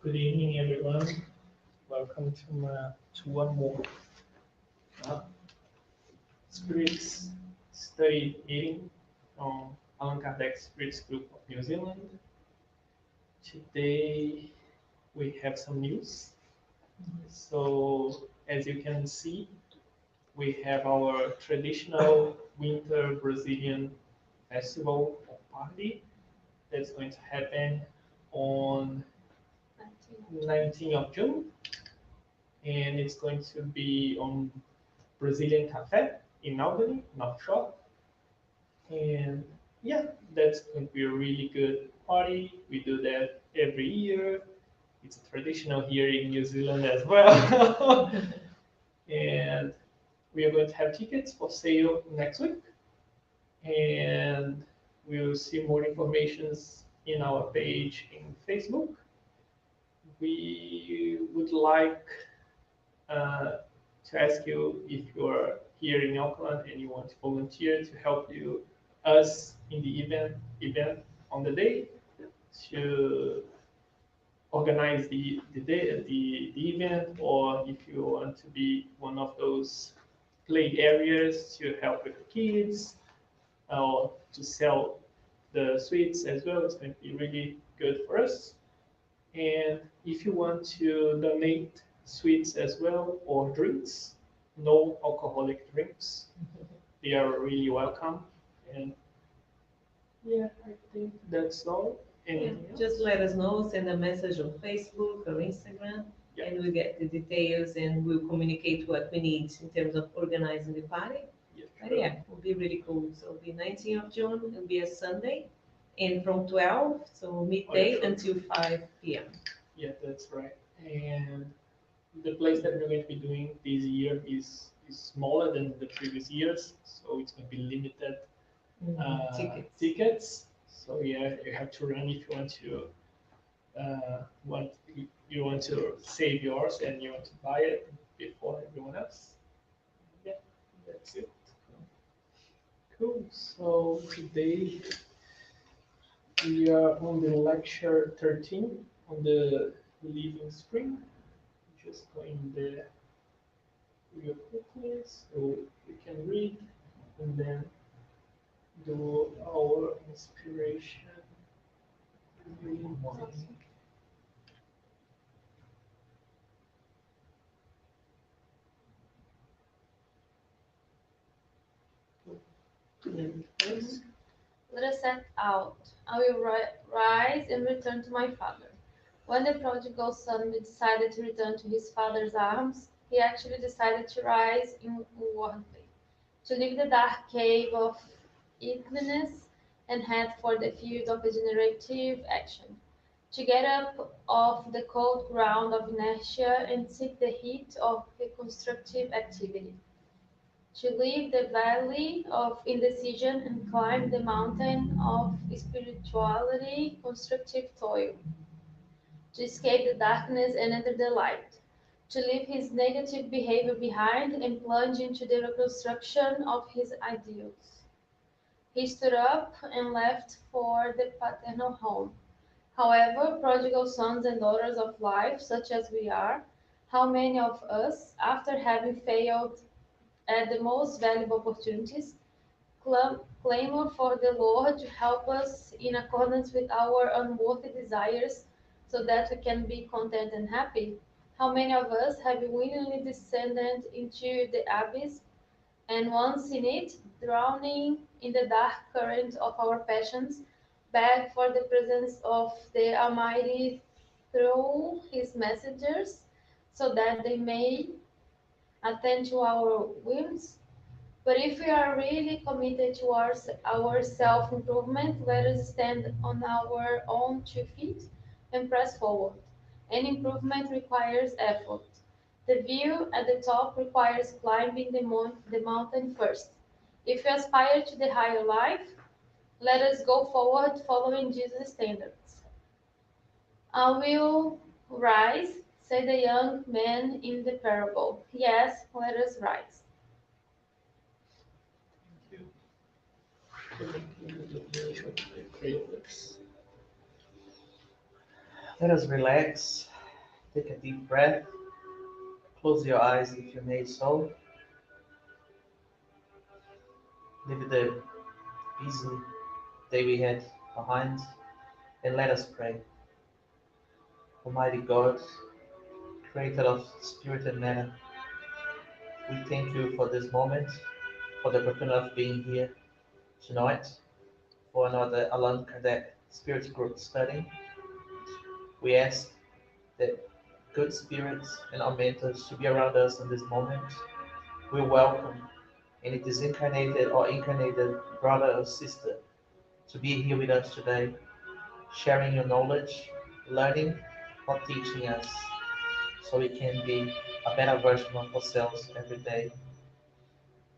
Good evening, everyone. Welcome to one more Spirits study meeting from Allan Kardec's Spirits Group of New Zealand. Today we have some news. So as you can see, we have our traditional winter Brazilian festival or party that's going to happen on 19th of June, and it's going to be on Brazilian Cafe in Albany, North Shore. And yeah, that's going to be a really good party. We do that every year. It's a traditional here in New Zealand as well. And we are going to have tickets for sale next week. And we'll see more information in our page in Facebook. We would like to ask you if you're here in Auckland and you want to volunteer to help us in the event on the day to organize the event, or if you want to be one of those play areas to help with the kids or to sell the sweets as well. It's going to be really good for us. And if you want to donate sweets as well or drinks, no alcoholic drinks, they are really welcome. And yeah, I think that's all. Anything else? Just let us know, send a message on Facebook or Instagram, and we'll get the details and we'll communicate what we need in terms of organizing the party. But yeah, it will be really cool. So it'll be 19th of June, it'll be a Sunday, and from 12, so midday until 5 p.m. Yeah, that's right. And the place that we're going to be doing this year is smaller than the previous years, so it's going to be limited tickets. So yeah, you have to run if you want to save yours and you want to buy it before everyone else. Yeah, that's it. Cool. So today we are on the lecture 13 on the living spring. Just going there real quickly so we can read and then do our inspiration. Let us set out. I will rise and return to my father. When the prodigal son decided to return to his father's arms, he actually decided to rise inwardly, to leave the dark cave of idleness and head for the field of regenerative action, to get up off the cold ground of inertia and seek the heat of reconstructive activity, to leave the valley of indecision and climb the mountain of spirituality, constructive toil, to escape the darkness and enter the light, to leave his negative behavior behind and plunge into the reconstruction of his ideals. He stood up and left for the paternal home. However, prodigal sons and daughters of life, such as we are, how many of us, after having failed at the most valuable opportunities, clamor for the Lord to help us in accordance with our unworthy desires so that we can be content and happy? How many of us have willingly descended into the abyss and once in it, drowning in the dark current of our passions, beg for the presence of the Almighty through His messengers so that they may attend to our whims? But if we are really committed towards our self-improvement, let us stand on our own 2 feet and press forward. Any improvement requires effort. The view at the top requires climbing the mountain first. If we aspire to the higher life, let us go forward following Jesus' standards. I will rise, said the young man in the parable. Yes, let us rise. Let us relax Take a deep breath. Close your eyes if you may so. Leave the busy day we had behind and let us pray. Almighty God, creator of spirit and matter, we thank you for this moment, for the opportunity of being here tonight for another Allan Kardec Spirit Group study. We ask that good spirits and our mentors to be around us in this moment. We welcome any disincarnated or incarnated brother or sister to be here with us today, sharing your knowledge, learning, or teaching us so we can be a better version of ourselves every day.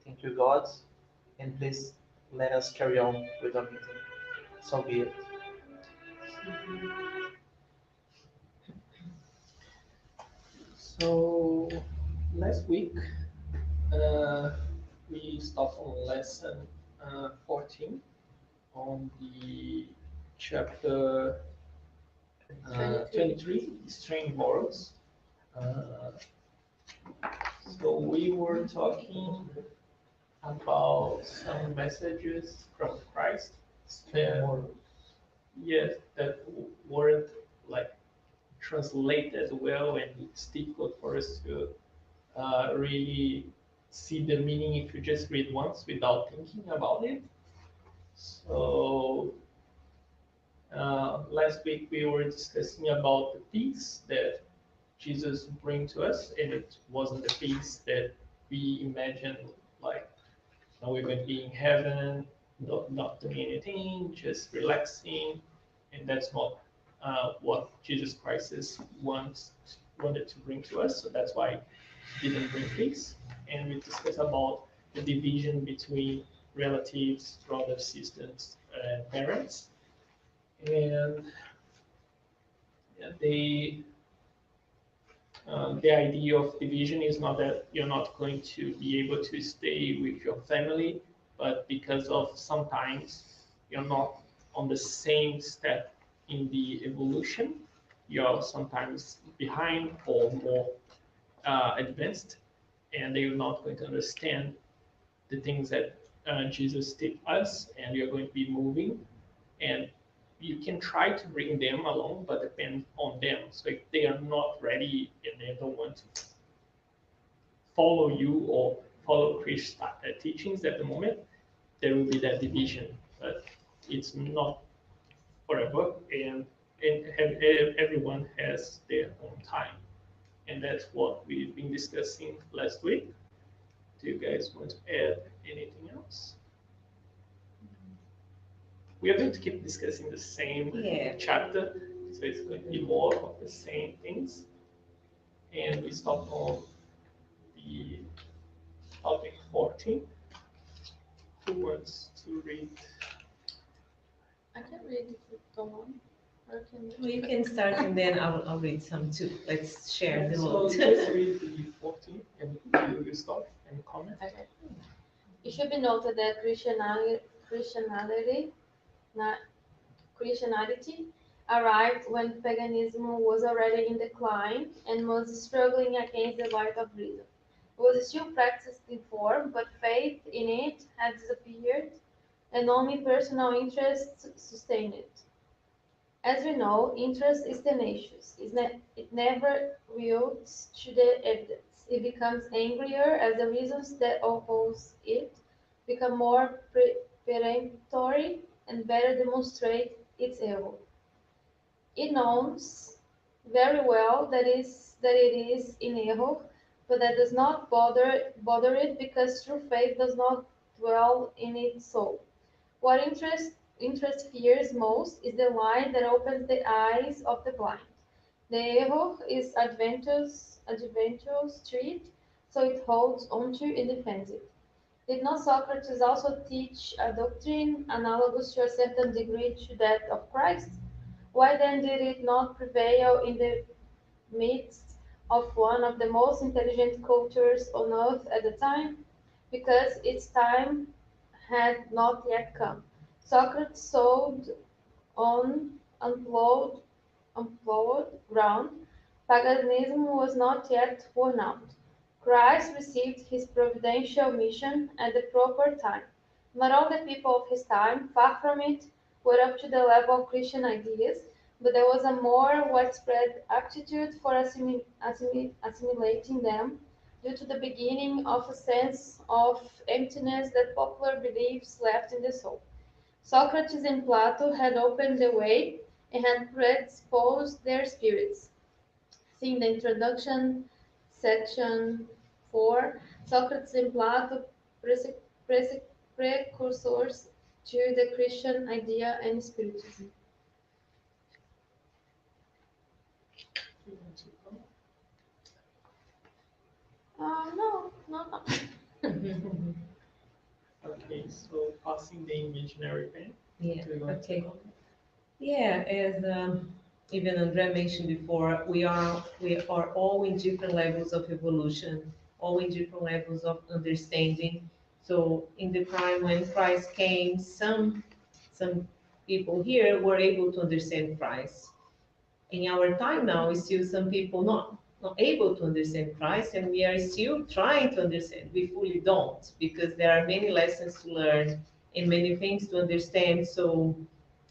Thank you, God, and please let us carry on with our meeting. So be it. So last week we stopped on lesson 14 on the chapter 23, Strange Morals. Uh, so we were talking about some messages from Christ that, yes, that weren't like translated well, and it's difficult for us to really see the meaning if you just read once without thinking about it. So last week we were discussing about the peace that Jesus bring to us, and it wasn't the peace that we imagined, like now we're going to be in heaven, not doing anything, just relaxing, and that's not what Jesus Christ wanted to bring to us. So that's why he didn't bring peace. And we discussed about the division between relatives, brothers, sisters, and parents. And yeah, the idea of division is not that you're not going to be able to stay with your family, but because of sometimes you're not on the same step in the evolution, you're sometimes behind or more advanced, and they're not going to understand the things that Jesus did us, and you're going to be moving, and you can try to bring them along, but depend on them. So if they are not ready and they don't want to follow you or follow Christ's teachings at the moment, there will be that division. But it's not forever, and everyone has their own time. And that's what we've been discussing last week. Do you guys want to add anything else? We are going to keep discussing the same chapter, so it's going to be more of the same things. And we stopped on the topic 14. Who wants to read? I can read if you don't want. Or can Well, you can start and then I'll read some too. Let's share the So load. just read the 14 and you start and comment. Okay. It should be noted that Christianity arrived when paganism was already in decline and was struggling against the light of reason. It was still practiced in form, but faith in it had disappeared, and only personal interests sustained it. As we know, interest is tenacious. It never yields to the evidence. It becomes angrier as the reasons that oppose it become more peremptory and better demonstrate its error. It knows very well that it is in error, but that does not bother it because true faith does not dwell in its soul. What interest fears most is the light that opens the eyes of the blind. The error is adventurous street, so it holds onto and defends it. Did not Socrates also teach a doctrine analogous to a certain degree to that of Christ? Why then did it not prevail in the midst of one of the most intelligent cultures on earth at the time? Because its time had not yet come. Socrates sowed on unplowed ground Paganism was not yet worn out. Christ received his providential mission at the proper time. Not all the people of his time, far from it, were up to the level of Christian ideas, but there was a more widespread aptitude for assimilating them due to the beginning of a sense of emptiness that popular beliefs left in the soul. Socrates and Plato had opened the way and had predisposed their spirits. See in the introduction, section 4, Socrates and Plato, prese- prese- precursors to the Christian idea and Spiritism. No, no. Okay, so passing the imaginary pen. Yeah, Do you want to okay. comment? Yeah, as even Andrea mentioned before, we are all in different levels of evolution, all in different levels of understanding. So in the time when Christ came, some people here were able to understand Christ. In our time now, still some people not able to understand Christ, and we are still trying to understand. We fully don't, because there are many lessons to learn and many things to understand. So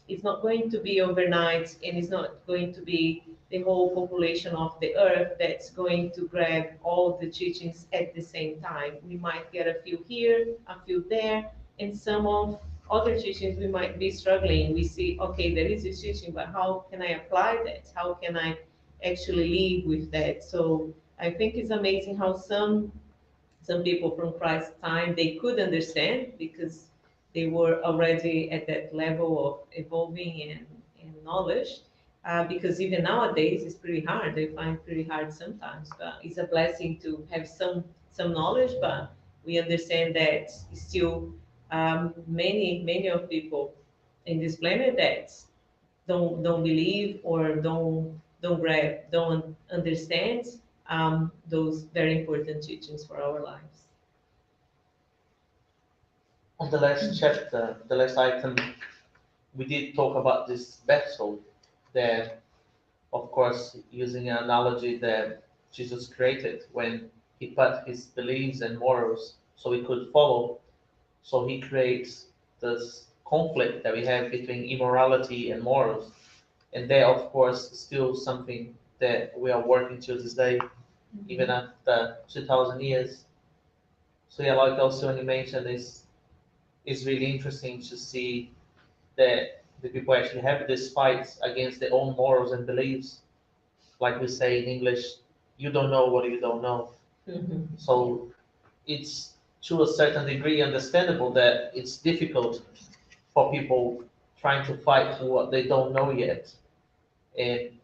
it's not going to be overnight, and it's not going to be the whole population of the earth that's going to grab all the teachings at the same time. We might get a few here, a few there, and some of other teachings we might be struggling. We see, okay, there is this teaching, but how can I apply that? How can I actually live with that? So I think it's amazing how some people from Christ's time, they could understand because they were already at that level of evolving and knowledge. Because even nowadays it's pretty hard. I find pretty hard sometimes, but it's a blessing to have some knowledge. But we understand that still many of people in this planet that don't believe or don't grab, don't understand those very important teachings for our lives. On the last chapter, the last item, we did talk about this vessel that, of course, using an analogy that Jesus created when he put his beliefs and morals so we could follow. So he creates this conflict that we have between immorality and morals. And that, of course, is still something that we are working to this day, even after 2000 years. So yeah, like also when you mentioned, it's really interesting to see that the people actually have this fight against their own morals and beliefs. Like we say in English, you don't know what you don't know. Mhm. So it's to a certain degree understandable that it's difficult for people trying to fight for what they don't know yet. And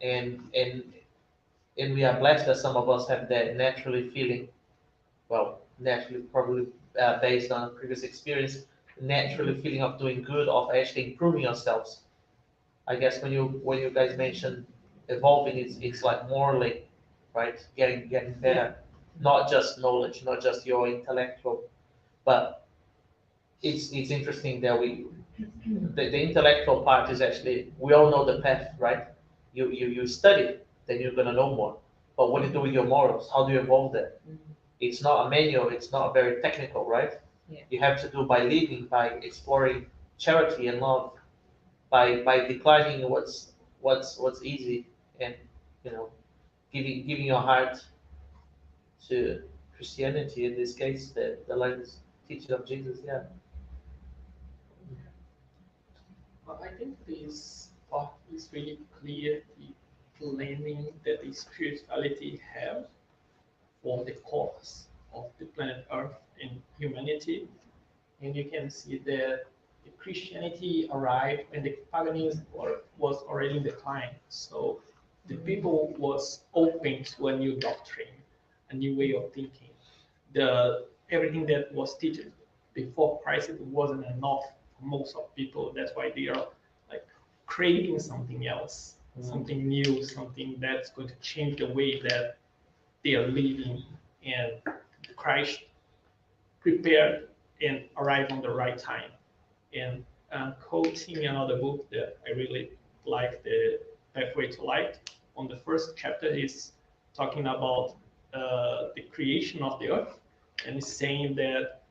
we are blessed that some of us have that naturally feeling, well, naturally probably based on previous experience, naturally feeling of doing good, of actually improving ourselves. I guess when you guys mention evolving, it's like morally, right? Getting better, not just knowledge, not just your intellectual, but it's interesting that the intellectual part is actually we all know the path, right? You study, then you're gonna know more. But what do you do with your morals? How do you evolve that? It's not a manual. It's not very technical, right? Yeah. You have to do by living, by exploring charity and love, by declining what's easy, and you know giving your heart to Christianity in this case, the latest teaching of Jesus. Yeah. But I think this part is really clear the landing that the spirituality have for the cause of the planet Earth and humanity. And you can see that the Christianity arrived and the paganism was already in decline. So the people was open to a new doctrine, a new way of thinking. The everything that was taught before Christ it wasn't enough for most of people. That's why they are like creating something else, something new, something that's going to change the way that they are living. And Christ prepared and arrived on the right time. And quoting another book that I really like, The Pathway to Light, on the first chapter is talking about the creation of the earth, and is saying that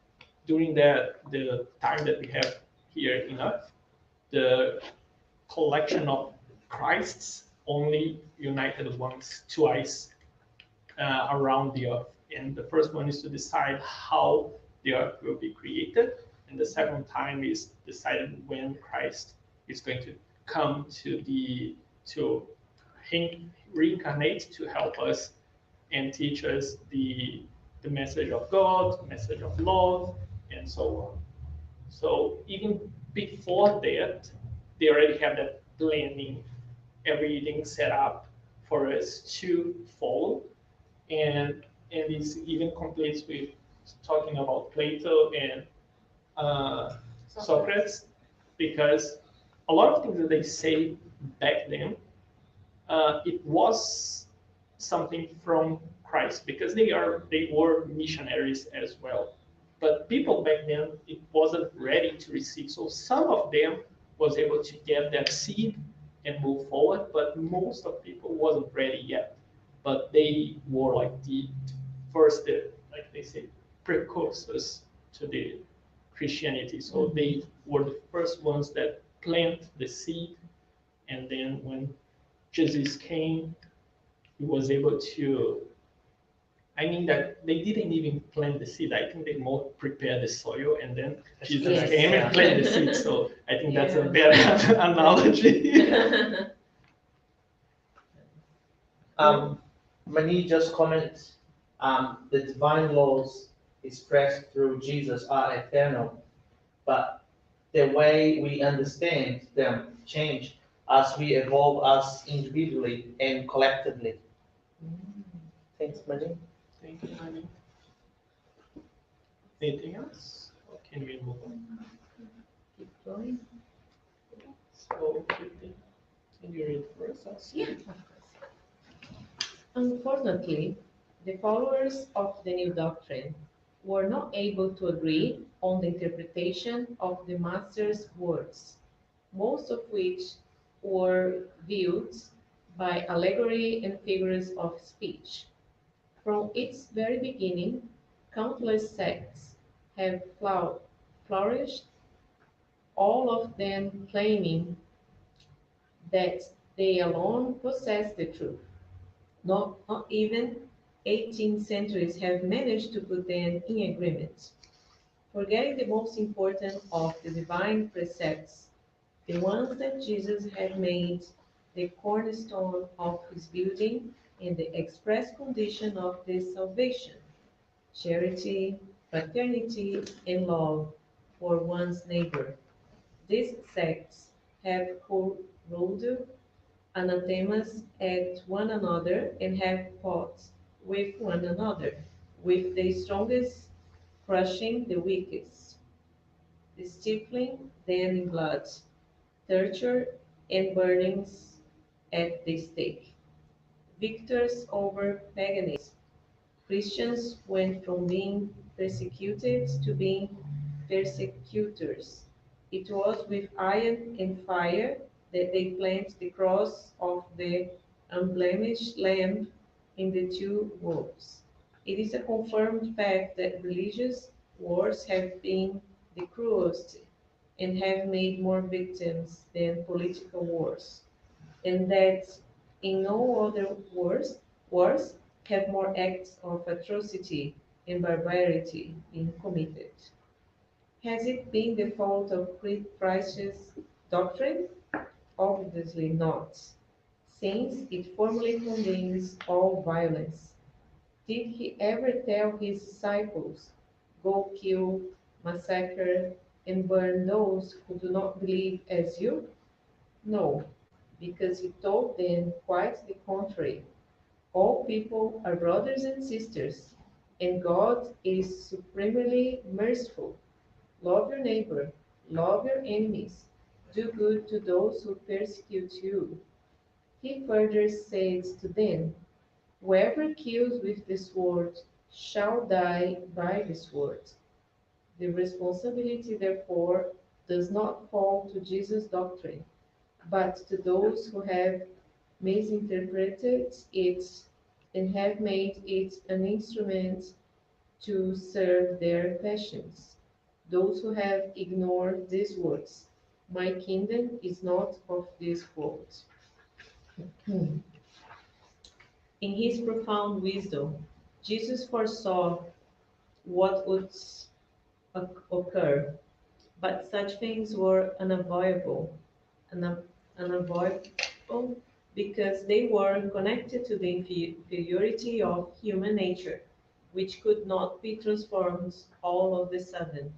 during the time that we have here in earth, the collection of Christs only united once, twice around the earth. And the first one is to decide how the earth will be created, and the second time is decided when Christ is going to come to reincarnate to help us and teach us the message of God, message of love, and so on. So even before that, they already have that planning, everything set up for us to follow, and this even completes with talking about Plato and Socrates, because a lot of things that they say back then, it was something from Christ, because they were missionaries as well. But people back then, it wasn't ready to receive. So some of them was able to get that seed and move forward, but most of people wasn't ready yet. But they were like the first, like they say, precursors to the Christianity. So they were the first ones that plant the seed, and then when Jesus came, he was able to. I mean that they didn't even plant the seed. I think they more prepared the soil, and then Jesus Yes. came and planted the seed. So I think that's a Yeah. better analogy. Many just comment, the divine laws expressed through Jesus are eternal, but the way we understand them change as we evolve as individually and collectively. Thanks, Mani. Thank you, Manny. Anything else? Or can we move on? Keep going. So, can you read first? Yeah, of course. Unfortunately, the followers of the new doctrine were not able to agree on the interpretation of the Master's words, most of which were viewed by allegory and figures of speech. From its very beginning, countless sects have flourished, all of them claiming that they alone possess the truth. Not even 18 centuries have managed to put them in agreement. Forgetting the most important of the divine precepts, the ones that Jesus had made the cornerstone of his building and the express condition of this salvation: charity, fraternity, and love for one's neighbor. These sects have hurled anathemas at one another and have fought with one another, with the strongest crushing the weakest, stifling them in blood, torture, and burnings at the stake. Victors over paganism, Christians went from being persecuted to being persecutors. It was with iron and fire that they planted the cross of the unblemished Lamb in the two worlds. It is a confirmed fact that religious wars have been the cruelest and have made more victims than political wars, and that in no other wars have more acts of atrocity and barbarity been committed. Has it been the fault of Christ's doctrine? Obviously not, since it formally condemns all violence. Did he ever tell his disciples, "Go kill, massacre, and burn those who do not believe as you"? No, because he told them quite the contrary. All people are brothers and sisters, and God is supremely merciful. Love your neighbor, love your enemies, do good to those who persecute you. He further says to them, "Whoever kills with the sword shall die by the sword." The responsibility, therefore, does not fall to Jesus' doctrine, but to those who have misinterpreted it and have made it an instrument to serve their passions. Those who have ignored these words, my kingdom is not of this world. In his profound wisdom, Jesus foresaw what would occur, but such things were unavoidable because they were connected to the inferiority of human nature, which could not be transformed all of a sudden.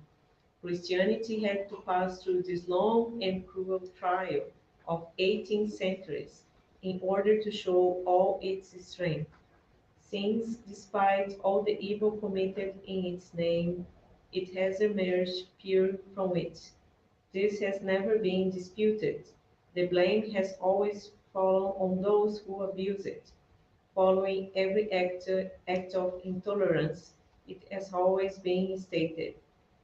Christianity had to pass through this long and cruel trial of 18 centuries in order to show all its strength. Since, despite all the evil committed in its name, it has emerged pure from it. This has never been disputed. The blame has always fallen on those who abuse it. Following every act of intolerance, it has always been stated,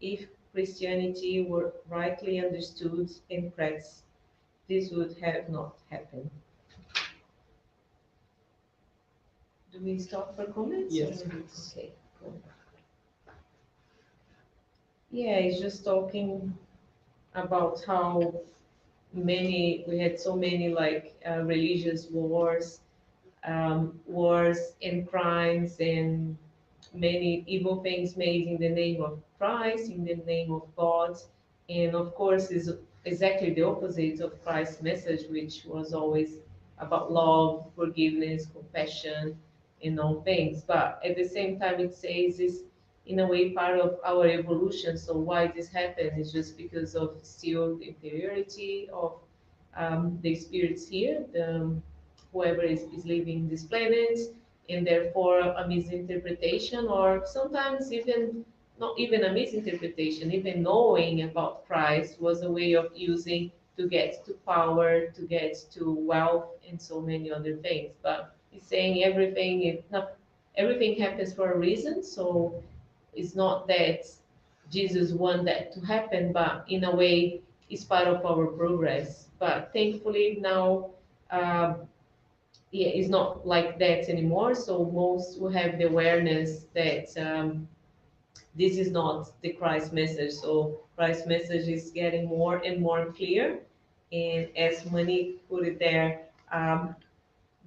if Christianity were rightly understood and practiced, this would have not happened. Do we stop for comments? Yes, or- please. Okay, cool. Yeah, it's just talking about how we had so many like religious wars and crimes and many evil things made in the name of Christ, in the name of God, and of course is exactly the opposite of Christ's message, which was always about love, forgiveness, compassion, and all things. But at the same time, it says is in a way part of our evolution. So why this happened is just because of still the inferiority of the spirits here, whoever is living this planet, and therefore a misinterpretation, or sometimes even not even a misinterpretation, even knowing about Christ was a way of using to get to power, to get to wealth, and so many other things. But it's saying everything is not everything happens for a reason. So it's not that Jesus want that to happen, but in a way, it's part of our progress. But thankfully now, yeah, it's not like that anymore. So most will have the awareness that this is not the Christ message. So Christ message is getting more and more clear. And as Monique put it there,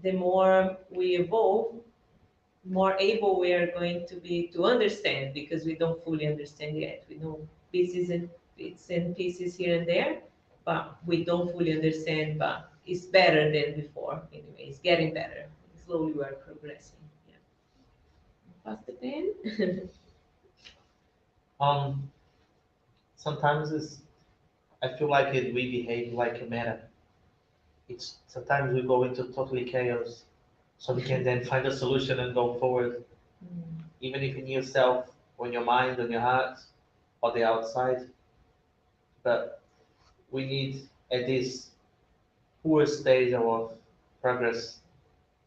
the more we evolve, more able we are going to be to understand, because we don't fully understand yet. We know pieces and bits and pieces here and there, but we don't fully understand. But it's better than before. Anyway, it's getting better. Slowly we are progressing. Yeah. Pass the pen. Um, sometimes I feel like we behave like a matter. It's sometimes we go into totally chaos, so we can then find a solution and go forward, even if in yourself, on your mind, on your heart, or the outside. But we need at this poor stage of progress,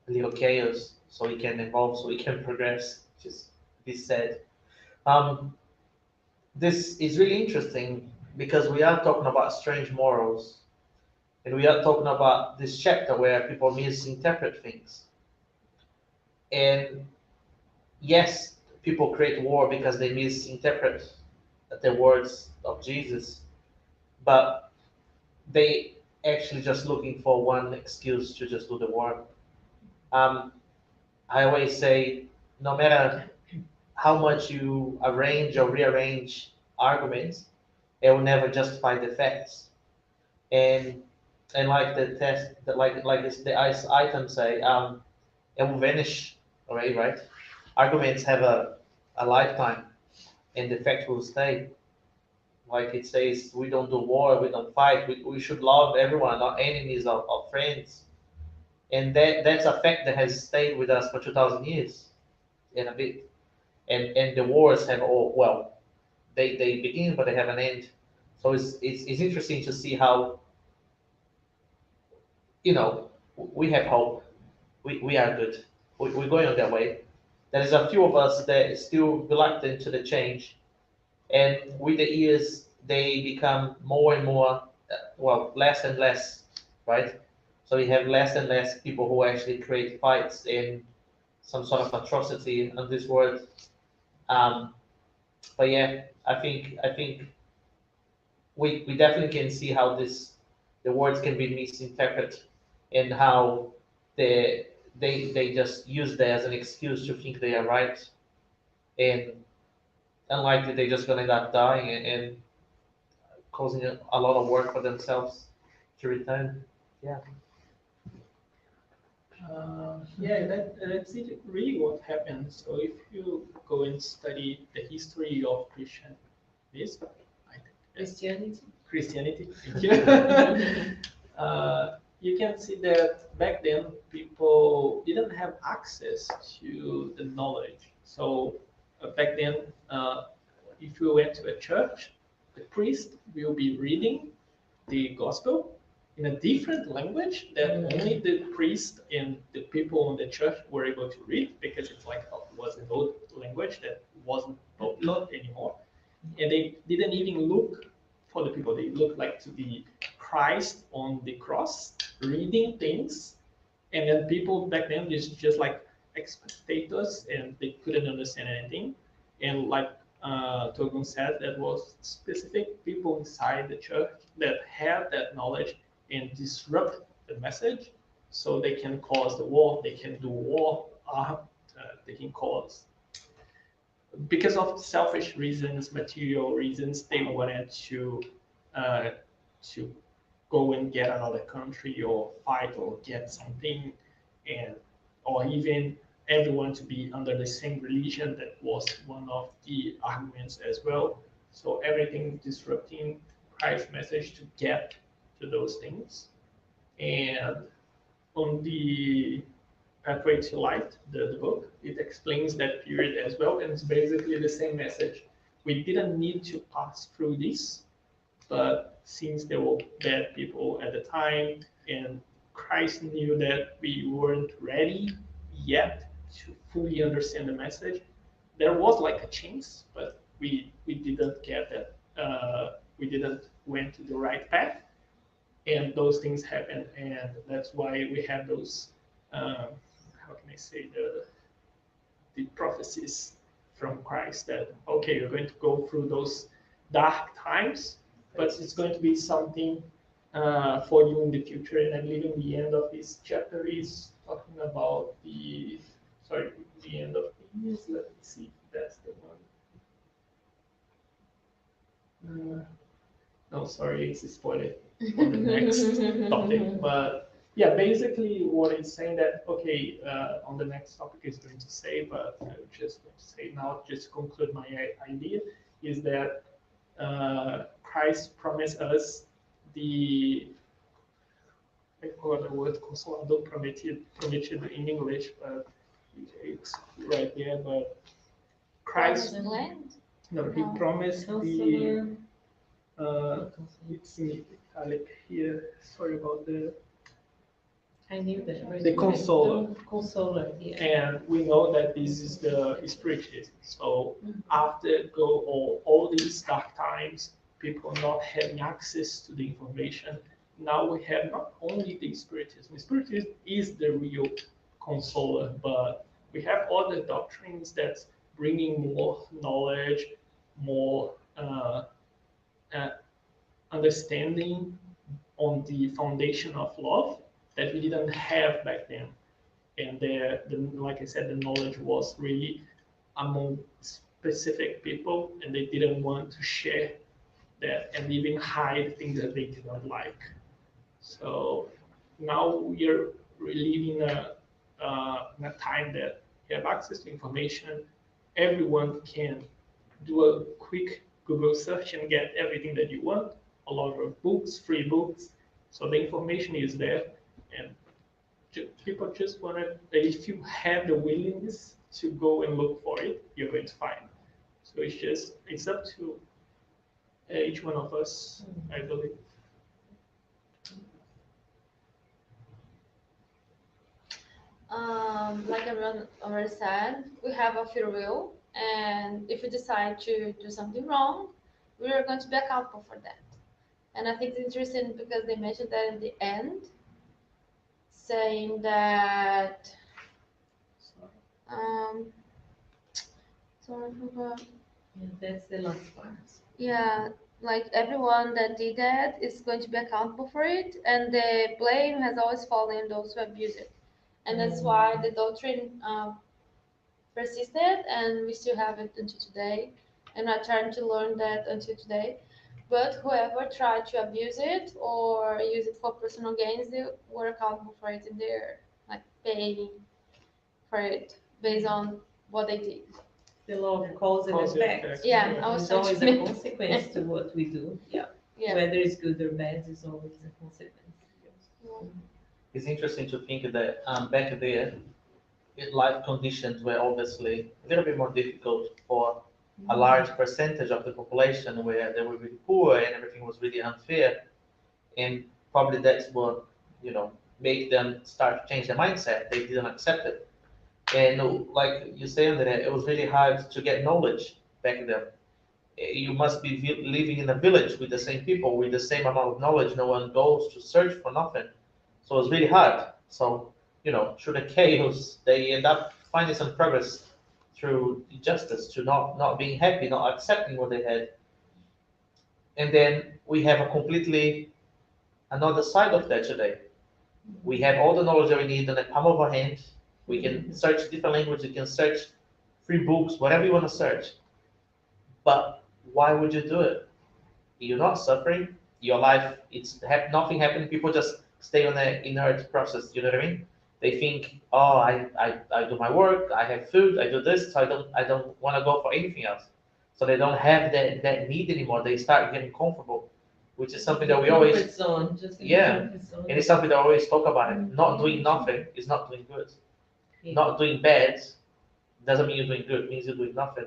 a little chaos, so we can evolve, so we can progress. Just this said. Um, this is really interesting because we are talking about strange morals, and we are talking about this chapter where people misinterpret things. And yes, people create war because they misinterpret the words of Jesus, but they actually just looking for one excuse to just do the war. Um, I always say, no matter how much you arrange or rearrange arguments, it will never justify the facts. And like the test, like this, the ice item say, it will vanish away, right? Arguments have a lifetime, and the fact will stay. Like it says, we don't do war, we don't fight. We should love everyone, not enemies or friends. And that's a fact that has stayed with us for 2,000 years and a bit. And the wars have all, well, they begin but they have an end. So it's interesting to see how, we have hope. We are good. We're going on that way. There's a few of us that is still reluctant to the change, and with the years they become more and more, less and less, right? So you have less and less people who actually create fights and some sort of atrocity on this world. But yeah, I think we definitely can see how the words can be misinterpreted, and how they just use that as an excuse to think they are right, and unlikely they're just gonna end up dying and causing a lot of work for themselves to return. Yeah. Yeah, that's it, really what happened. So if you go and study the history of Christianism, I think Christianity. Christianity, thank you. You can see that back then people didn't have access to the knowledge. So back then, if you went to a church, the priest will be reading the gospel in a different language that only the priest and the people in the church were able to read, because it's like was an old language that wasn't popular anymore. And they didn't even look for the people. They looked like to the Christ on the cross reading things, and then people back then just like spectators, and they couldn't understand anything. And like Togun said, that was specific people inside the church that had that knowledge and disrupt the message, so they can cause the war, they can do war, they can cause, because of selfish reasons, material reasons, they wanted uh, to go and get another country or fight or get something, and or even everyone to be under the same religion. That was one of the arguments as well. So everything disrupting Christ's message to get to those things. And on the Pathway to Light, the book, it explains that period as well, and it's basically the same message. We didn't need to pass through this, but since there were bad people at the time, and Christ knew that we weren't ready yet to fully understand the message, there was like a chance, but we didn't get that. We didn't went to the right path, and those things happen, and that's why we have those. How can I say, the prophecies from Christ that, okay, you're going to go through those dark times, but it's going to be something for you in the future. And I believe in the end of this chapter is talking about the end of things. Let me see if that's the one. No, sorry, it's spoiled for the next topic. But yeah, basically what it's saying that, okay, on the next topic is going to say, but I'm just going to say now, just to conclude my idea, is that Christ promised us the, I forgot the word, consolador prometido in English, but it's right there. But Christ, no, he promised the, it's in italic here. Sorry about the. I knew that. The consoler. Consoler, yeah. And we know that this is the Spiritism. So after all these dark times, people not having access to the information, now we have not only the Spiritism. Spiritism is the real consoler, but we have other doctrines that's bringing more knowledge, more understanding on the foundation of love that we didn't have back then. And like I said, the knowledge was really among specific people, and they didn't want to share that and even hide things that they didn't like. So now we're living in a time that you have access to information. Everyone can do a quick Google search and get everything that you want, a lot of books, free books. So the information is there, and people just want to, if you have the willingness to go and look for it, you're going to find. So it's up to each one of us, I believe. Like everyone already said, we have a free will, and if we decide to do something wrong, we are going to be accountable for that. And I think it's interesting because they mentioned that in the end, saying that Um, sorry, I forgot. Yeah, that's the last part. Yeah, like everyone that did that is going to be accountable for it, and the blame has always fallen on those who abuse it. And that's why the doctrine persisted, and we still have it until today. And I'm trying to learn that until today. But whoever tried to abuse it or use it for personal gains, they were accountable for it, and they're like paying for it based on what they did. The law of cause and Cause and effect. effect. Yeah, I was There's always trying a to consequence to what we do. Yeah. yeah. Whether it's good or bad, there's always a consequence. It's interesting to think that back there, life conditions were obviously a little bit more difficult for a large percentage of the population where they were really poor and everything was really unfair. And probably that's what, make them start to change their mindset. They didn't accept it. And like you say, Andrea, it was really hard to get knowledge back then. You must be living in a village with the same people, with the same amount of knowledge. No one goes to search for nothing. So it's really hard. So, through the chaos, they end up finding some progress through justice, to not being happy, not accepting what they had. And then we have a completely another side of that today. We have all the knowledge that we need in the palm of our hand. We can search different languages, you can search free books, whatever you want to search. But why would you do it? You're not suffering. Your life, nothing happening. People just stay on the inert process. You know what I mean? They think, oh, I do my work, I have food, I do this, so I don't want to go for anything else. So they don't have that need anymore. They start getting comfortable, which is something that we Comfort always, zone, just in the yeah, comfort zone. and it's something that I always talk about it. Not doing nothing is not doing good. Yeah. Not doing bad doesn't mean you're doing good. It means you're doing nothing.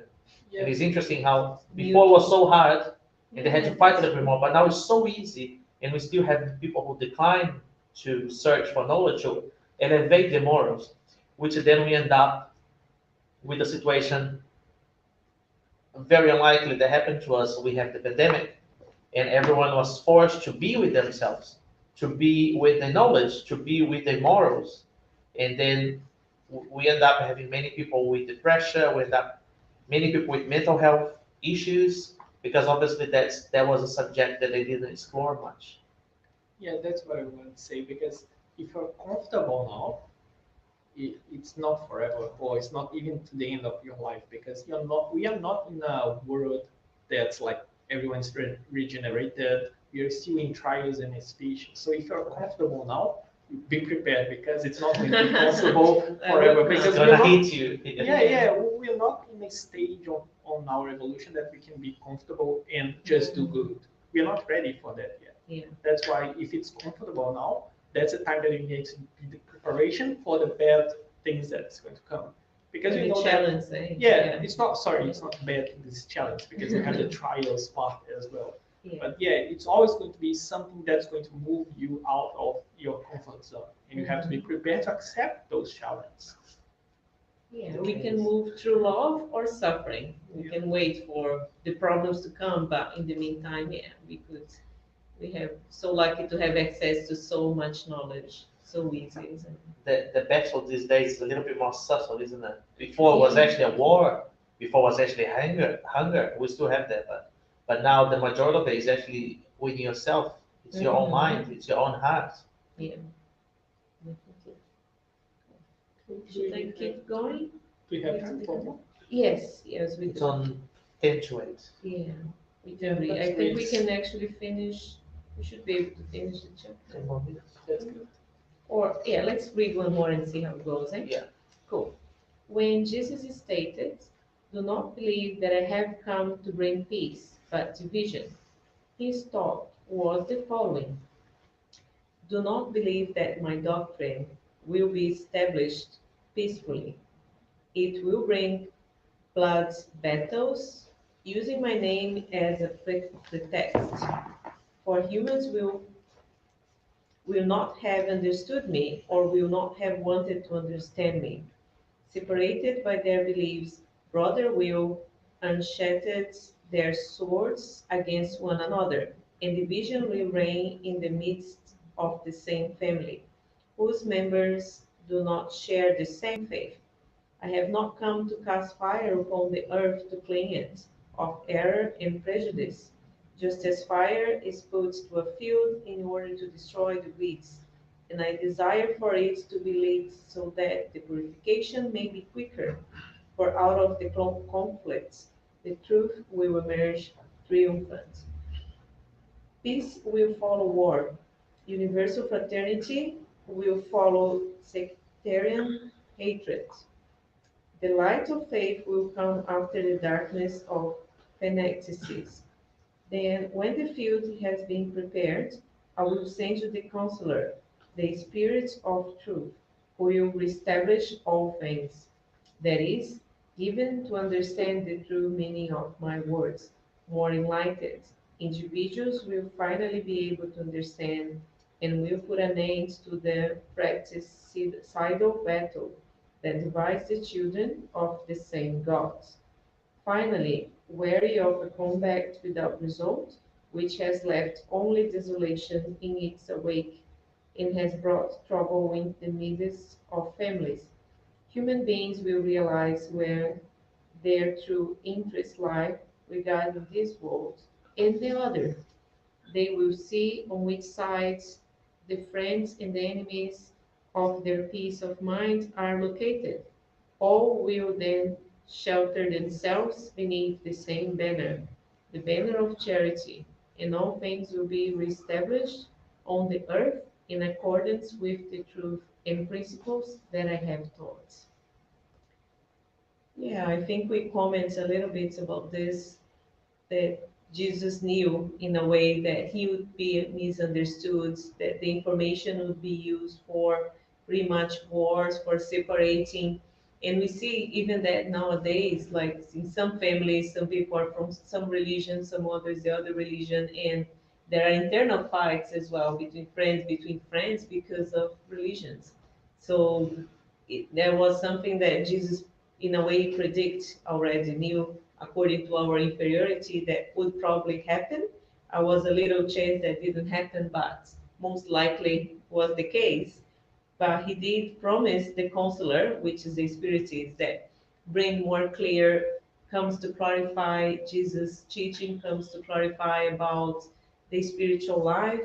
And it's interesting how before it was so hard and they had to fight a little bit more, but now it's so easy, and we still have people who decline to search for knowledge or elevate their morals, which then we end up with a situation very unlikely that happened to us. We have the pandemic, and everyone was forced to be with themselves, to be with the knowledge, to be with the morals, and then we end up having many people with depression. We end up many people with mental health issues because obviously that was a subject that they didn't explore much. Yeah, that's what I want to say, because if you're comfortable now, it's not forever, or it's not even to the end of your life, because we are not in a world that's like everyone's regenerated. We are still in trials and expiation. So if you're comfortable now, be prepared, because it's not going to be comfortable forever. Because It's we're gonna not, hit you. yeah, we're not in a stage on our evolution that we can be comfortable and just do good. We're not ready for that yet. Yeah. That's why if it's comfortable now, that's the time that you need to be the preparation for the bad things that's going to come. Because And you the know challenge, that, yeah. it's not bad in this challenge, because you have the trials part as well. Yeah. But yeah, it's always going to be something that's going to move you out of your comfort zone, and you have to be prepared to accept those challenges. Yeah, we can move through love or suffering. We Yeah. can wait for the problems to come, but in the meantime, yeah, we have so lucky to have access to so much knowledge so easy, isn't it? The battle these days is a little bit more subtle, isn't it? Before it was actually a war. Before it was actually hunger. We still have that, but now the majority of it is actually within yourself. It's your own mind. It's your own heart. Yeah. Definitely. Should I keep going? Do you have time for more? Yes, we It's do. on 10 to 8. Yeah, we Yeah, can read. let's I think we read. can actually finish, we should be able to finish the chapter. 10 more minutes. That's good. Or, yeah, let's read one more and see how it goes, eh? Yeah. Cool. When Jesus stated, "Do not believe that I have come to bring peace, but division," his thought was the following: "Do not believe that my doctrine will be established peacefully. It will bring blood battles, using my name as a pretext. For humans will not have understood me or will not have wanted to understand me. Separated by their beliefs, brother will unsheathe their swords against one another, and division will reign in the midst of the same family, whose members do not share the same faith. I have not come to cast fire upon the earth to clean it of error and prejudice, just as fire is put to a field in order to destroy the weeds. And I desire for it to be lit so that the purification may be quicker, for out of the conflicts the truth will emerge triumphant. Peace will follow war. Universal fraternity will follow sectarian hatred. The light of faith will come after the darkness of fanaticism. Then, when the field has been prepared, I will send you the Counselor, the Spirit of truth, who will reestablish all things. That is, given to understand the true meaning of my words, more enlightened. Individuals will finally be able to understand and will put an end to the fratricidal battle that divides the children of the same God. Finally, weary of a combat without result, which has left only desolation in its wake and has brought trouble in the midst of families, human beings will realize where their true interests lie regarding this world and the other. They will see on which sides the friends and the enemies of their peace of mind are located. All will then shelter themselves beneath the same banner, the banner of charity, and all things will be reestablished on the earth in accordance with the truth and principles that I have taught. Yeah, I think we comment a little bit about this, that Jesus knew in a way that he would be misunderstood, that the information would be used for pretty much wars, for separating. And we see even that nowadays, like in some families, some people are from some religion, some others the other religion, and there are internal fights as well between friends because of religions. So there was something that Jesus, in a way, predict already knew according to our inferiority that would probably happen. I was a little chance that didn't happen, but most likely was the case. But he did promise the counselor, which is the spiritist, that bring more clear, comes to clarify Jesus' teaching, comes to clarify about the spiritual life,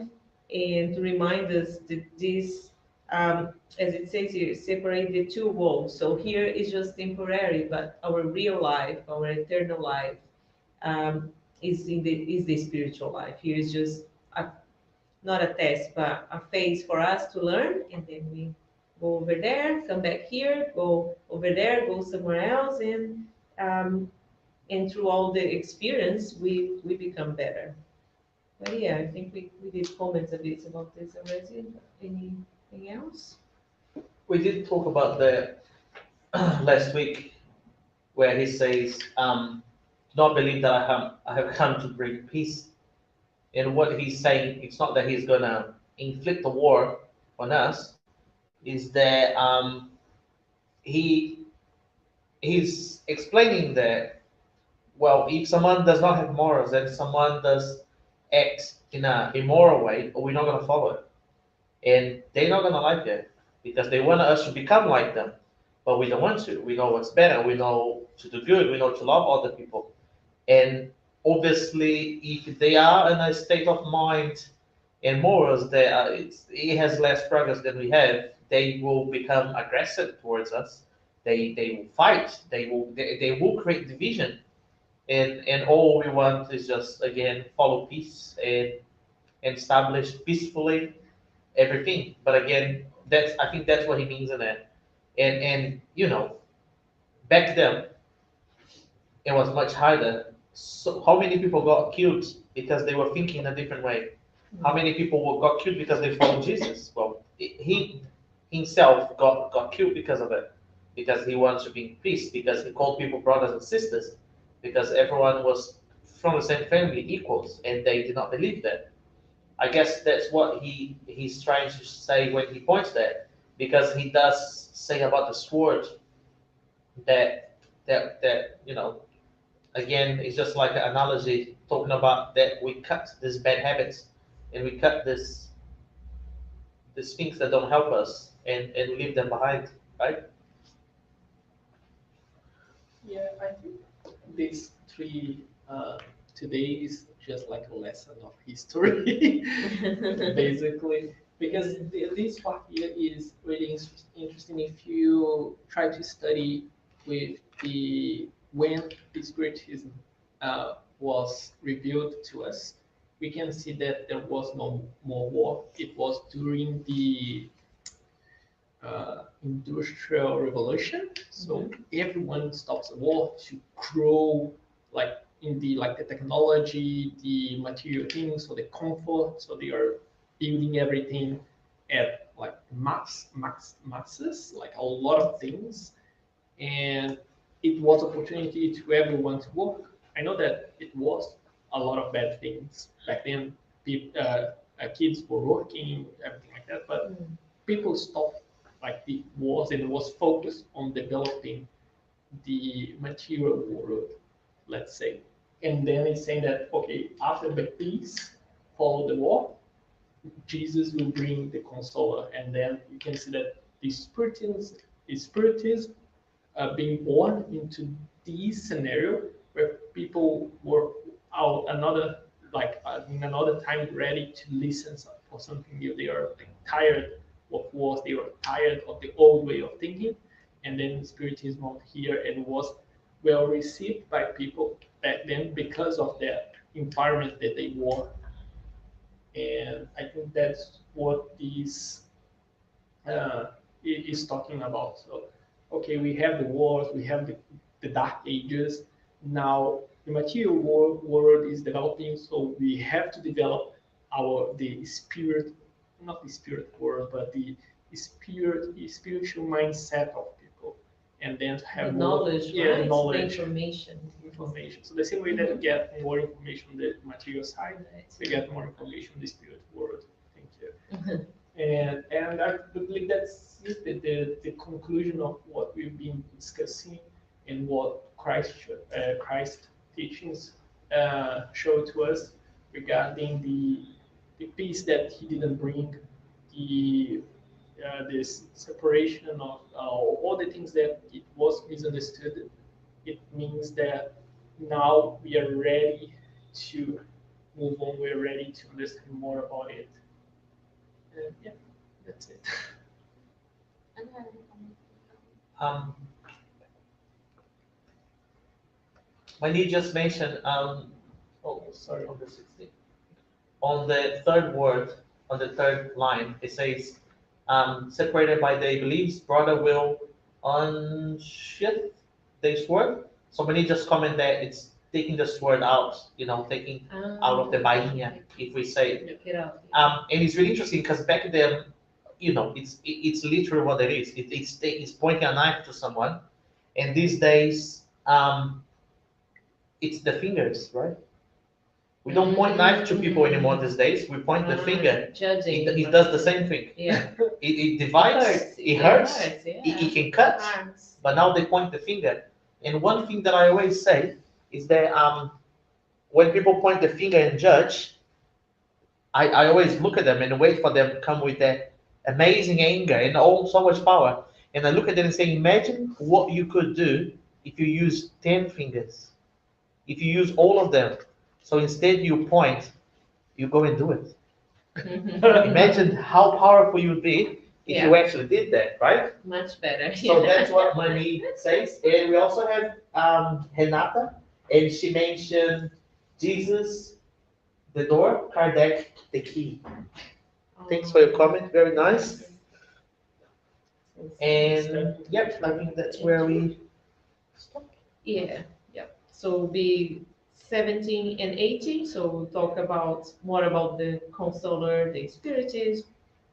and to remind us that this, as it says here, separate the two worlds. So here is just temporary, but our real life, our eternal life, um, is the spiritual life. Here is just a, not a test, but a phase for us to learn, and then we go over there, come back here, go over there, go somewhere else, um, and through all the experience, we become better. But yeah, I think we did comment a bit about this already. Anything else? We did talk about the last week where he says, "Do not believe that I have come to bring peace." And what he's saying, it's not that he's gonna inflict a war on us, is that he he's explaining that, well, if someone does not have morals and someone does act in a immoral way, we're not gonna follow it, and they're not gonna like it because they want us to become like them, but we don't want to. We know what's better. We know to do good. We know to love other people, and obviously, if they are in a state of mind and morals that it has less progress than we have, they will become aggressive towards us. They will fight. They will create division, and all we want is just again follow peace and establish peacefully everything. But again, that's I think that's what he means in that. And back then it was much harder. So how many people got killed because they were thinking in a different way? How many people got killed because they followed Jesus? Well, he himself got killed because of it, because he wants to be in peace, because he called people brothers and sisters, because everyone was from the same family, equals, and they did not believe that. I guess that's what he's trying to say when he points that, because he does say about the sword that again, it's just like an analogy talking about that we cut these bad habits and we cut these things that don't help us and leave them behind, right? Yeah, I think these three today is just like a lesson of history, basically, because this part here is really interesting if you try to study with the when the Spiritism was revealed to us, we can see that there was no more war. It was during the industrial revolution. So everyone stops the war to grow, like in the like the technology, the material things, so the comfort. So they are building everything at like masses, like a lot of things, and it was opportunity to everyone to work. I know that it was a lot of bad things back then. Kids were working, everything like that, but people stopped like the wars and was focused on developing the material world, let's say. And then it's saying that okay, after the peace, follow the war, Jesus will bring the consoler, and then you can see that the spiritism being born into this scenario where people were out another in another time ready to listen for something new. They are like, tired of wars. They were tired of the old way of thinking, and then Spiritism out here and was well received by people back then because of the environment that they were. And I think that's what this uh, is talking about. So, okay, we have the wars, we have the dark ages. Now the material world is developing, so we have to develop the spirit, not the spirit world, but the spiritual mindset of people, and then to have The more, knowledge, yeah, right? knowledge, The information. So the same way that you get more information on the material side, Right. you get more information on the spirit world. Thank you. And I believe that's it, the conclusion of what we've been discussing and what Christ teachings show to us regarding the peace that he didn't bring, the this separation of all the things that it was misunderstood. It means that now we are ready to move on. We're ready to understand more about it. And yeah, that's it. And I have a comment. Um, when you just mentioned, oh, sorry, on the 16th, on the third word, on the third line, it says, separated by the beliefs, brother will unsheath this word. So when you just comment that it's taking this word out, taking out of the bainha, if we say. Take it out. And it's really interesting because back then, it's literally what it is. It's pointing a knife to someone, and these days, it's the fingers, right? We don't point knife to people anymore these days. We point the finger. Judging. It does the same thing. Yeah. It divides. It hurts. Yeah. It can cut. Harms. But now they point the finger. And one thing that I always say is that when people point the finger and judge, I always look at them and wait for them to come with that amazing anger and so much power. And I look at them and say, imagine what you could do if you use 10 fingers, if you use all of them. So instead you point, you go and do it. Imagine how powerful you would be if you actually did that, right? Much better. So that's what Mani says. And we also have Renata, and she mentioned Jesus, the door, Kardec, the key. Thanks for your comment, very nice. And yep, I think that's where we stop. Yeah. So be 17 and 18. So we'll talk about more about the consoler, the spiritism,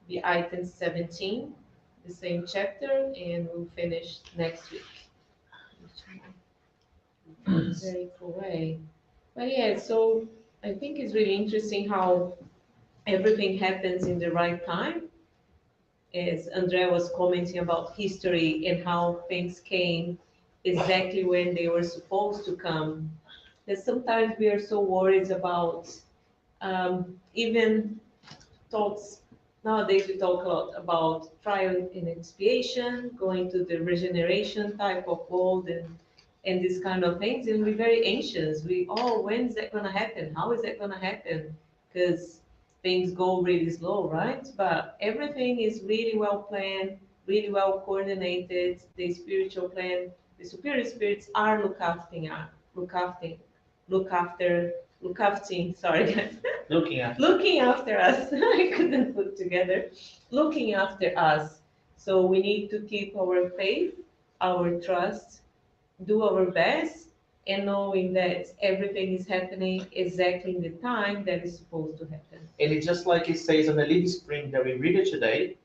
the item 17, the same chapter, and we'll finish next week. Very cool way. But yeah, so I think it's really interesting how everything happens in the right time. As Andrea was commenting about history and how things came exactly when they were supposed to come. That sometimes we are so worried about even thoughts. Nowadays we talk a lot about trial and expiation, going to the regeneration type of world, and these kind of things, and we're very anxious. When is that gonna happen? How is that gonna happen? Because things go really slow, right? But everything is really well planned, really well coordinated. The spiritual plan, the superior spirits are look after, sorry guys, Looking at. looking after us. I couldn't put together. Looking after us. So we need to keep our faith, our trust, do our best, and knowing that everything is happening exactly in the time that is supposed to happen. And it's just like it says in the Living Spring that we read it today,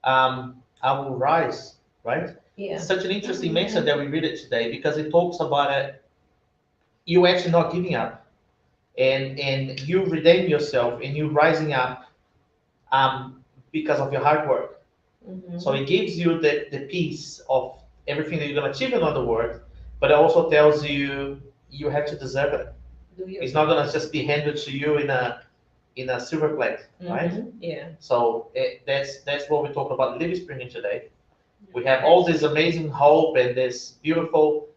I will rise, right? Yeah. It's such an interesting message that we read it today because it talks about it, you actually not giving up and you redeem yourself and you rising up because of your hard work. Mm-hmm. So it gives you the peace of everything that you're going to achieve in other world, but it also tells you you have to deserve it. It's not going to just be handed to you in a silver plate, right? Yeah. So that's what we talk about Living Spring today. We have all this amazing hope and this beautiful,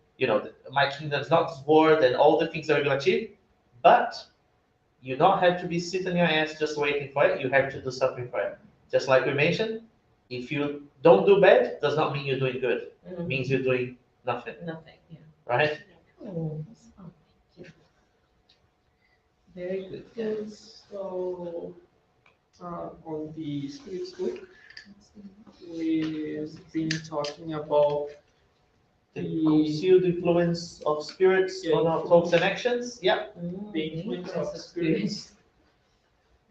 my kingdom's not this world and all the things that we're going to achieve, but you don't have to be sitting on your ass just waiting for it. You have to do something for it. Just like we mentioned, if you don't do bad, does not mean you're doing good. It means you're doing nothing. Nothing, yeah. Right? Oh, that's fun. Thank you. Very good. Yes. So on the Spirits book, we've been talking about The concealed influence of spirits on our thoughts and actions. Yeah. the influence of spirits.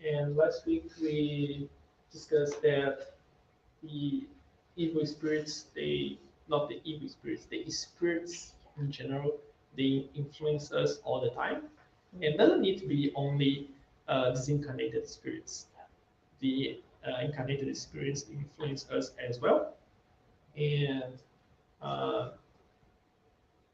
And last week we discussed that the evil spirits, not the evil spirits, the spirits in general, they influence us all the time. And it doesn't need to be only disincarnated spirits. The incarnated spirits influence us as well. And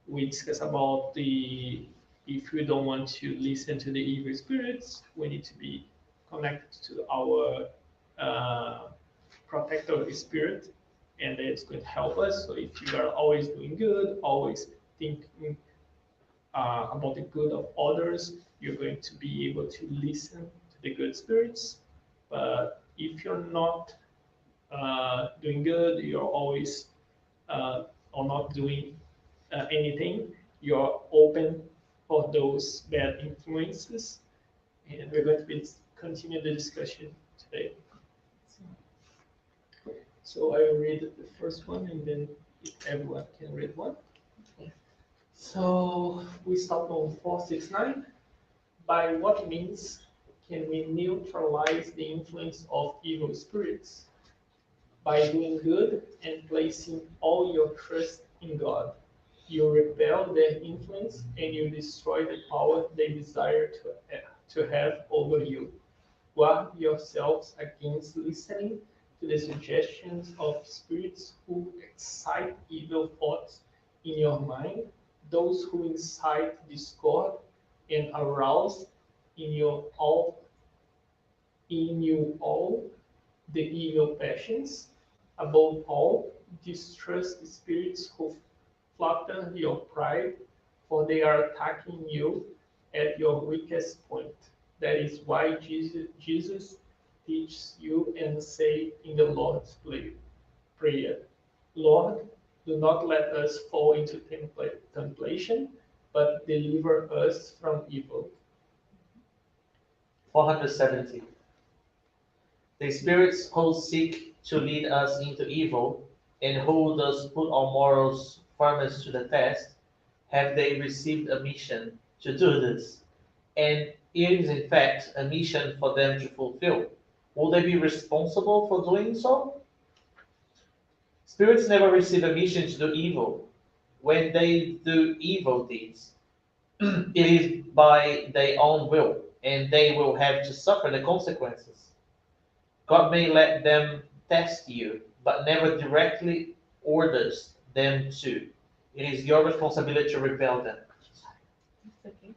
we discussed about if we don't want to listen to the evil spirits, we need to be connected to our protector spirit, and it's going to help us. So if you are always doing good, always thinking about the good of others, you're going to be able to listen to the good spirits. But if you're not doing good, you're always or not doing anything, you're open for those bad influences. And we're going to continue the discussion today. So I will read the first one, and then if everyone can read one. Okay. So we start on 469. By what means can we neutralize the influence of evil spirits? By doing good and placing all your trust in God. You repel their influence and you destroy the power they desire to have over you. Guard yourselves against listening to the suggestions of spirits who excite evil thoughts in your mind, those who incite discord and arouse in you all the evil passions. Above all, distrust spirits who flatter your pride, for they are attacking you at your weakest point. That is why Jesus teaches you and say in the Lord's prayer, Lord, do not let us fall into temptation, but deliver us from evil. 470. The spirits who seek to lead us into evil and who thus put our morals firmest to the test, have they received a mission to do this? And it is in fact a mission for them to fulfill. Will they be responsible for doing so? Spirits never receive a mission to do evil. When they do evil deeds, it is by their own will, and they will have to suffer the consequences. God may let them test you, but never directly orders them to. It is your responsibility to repel them. Okay.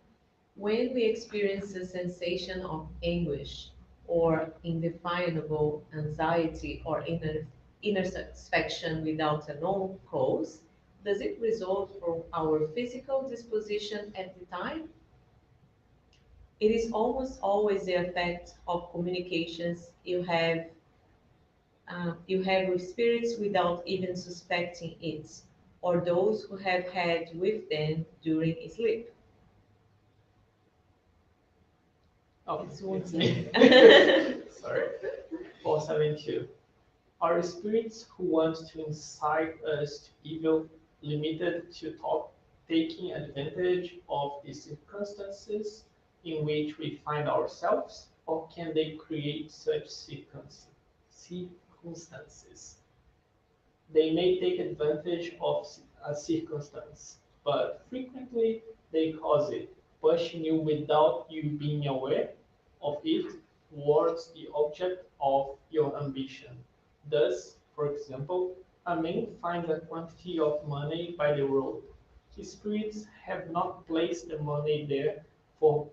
When we experience a sensation of anguish or indefinable anxiety or inner satisfaction without a known cause, does it result from our physical disposition at the time? It is almost always the effect of communications you have with spirits without even suspecting it, or those who have had with them during sleep. Oh, It's one it's me. thing. Sorry. 472. Are spirits who want to incite us to evil limited to taking advantage of the circumstances in which we find ourselves, or can they create such circumstances? They may take advantage of a circumstance, but frequently they cause it, pushing you without you being aware of it towards the object of your ambition. Thus, for example, a man finds a quantity of money by the road. His spirits have not placed the money there for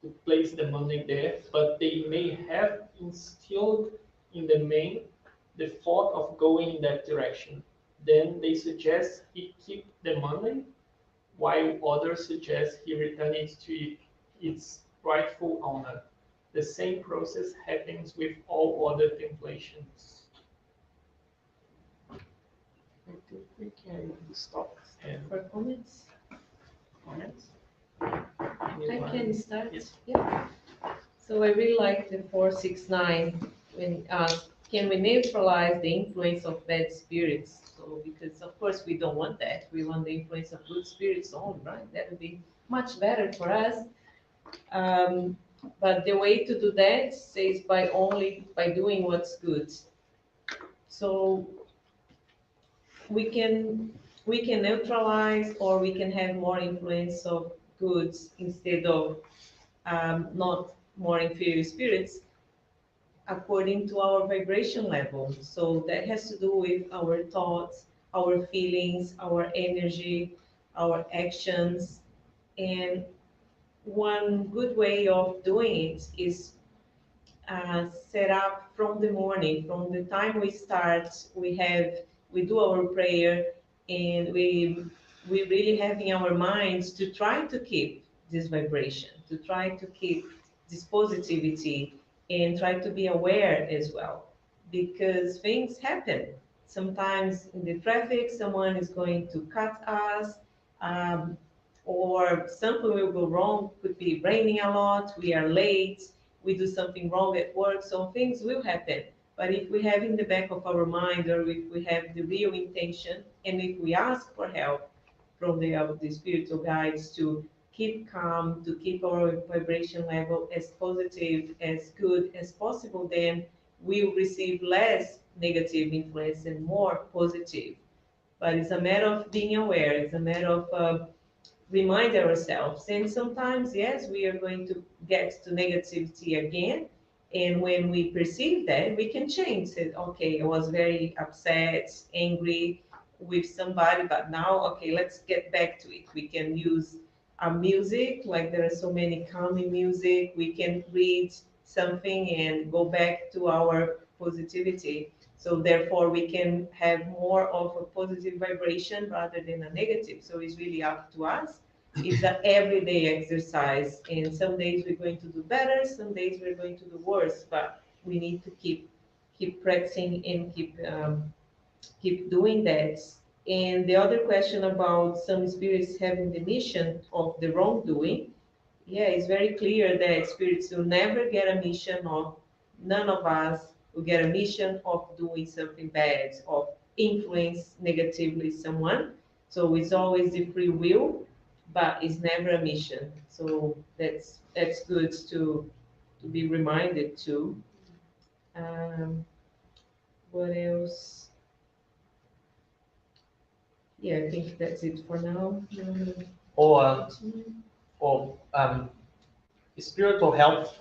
to place the money there, but they may have instilled in the man the thought of going in that direction. Then they suggest he keep the money, while others suggest he return it to its rightful owner. The same process happens with all other templations. I think we can stop and For comments, comments. I can start. Yes. Yeah. So I really like the 469 when can we neutralize the influence of bad spirits? So because of course we don't want that. We want the influence of good spirits only, right? That would be much better for us. But the way to do that is by doing what's good. So we can we can neutralize or we can have more influence of goods instead of not more inferior spirits according to our vibration level. So that has to do with our thoughts, our feelings, our energy, our actions. And one good way of doing it is set up from the morning, from the time we start, we do our prayer, and we really have in our minds to try to keep this vibration, to try to keep this positivity, and try to be aware as well, because things happen. Sometimes in the traffic, someone is going to cut us. Um, or something will go wrong, could be raining a lot, we are late, we do something wrong at work, so things will happen. But if we have in the back of our mind, or if we have the real intention, and if we ask for help from the spiritual guides to keep calm, to keep our vibration level as positive, as good as possible, then we'll receive less negative influence and more positive. But it's a matter of being aware. It's a matter of remind ourselves. And sometimes, yes, we are going to get to negativity again. And when we perceive that, we can change. Say, okay, I was very upset, angry with somebody, but now, okay, let's get back to it. We can use music, like there are so many calming music. We can read something and go back to our positivity. So therefore, we can have more of a positive vibration rather than a negative. So it's really up to us. It's an everyday exercise, and some days we're going to do better, some days we're going to do worse. But we need to keep practicing and keep doing that. And the other question about some spirits having the mission of the wrongdoing, yeah, it's very clear that spirits will never get a mission of, none of us will get a mission of doing something bad, of influence negatively someone. So it's always the free will, but it's never a mission. So that's good to be reminded to. Um, what else? Yeah, I think that's it for now. Or or spiritual health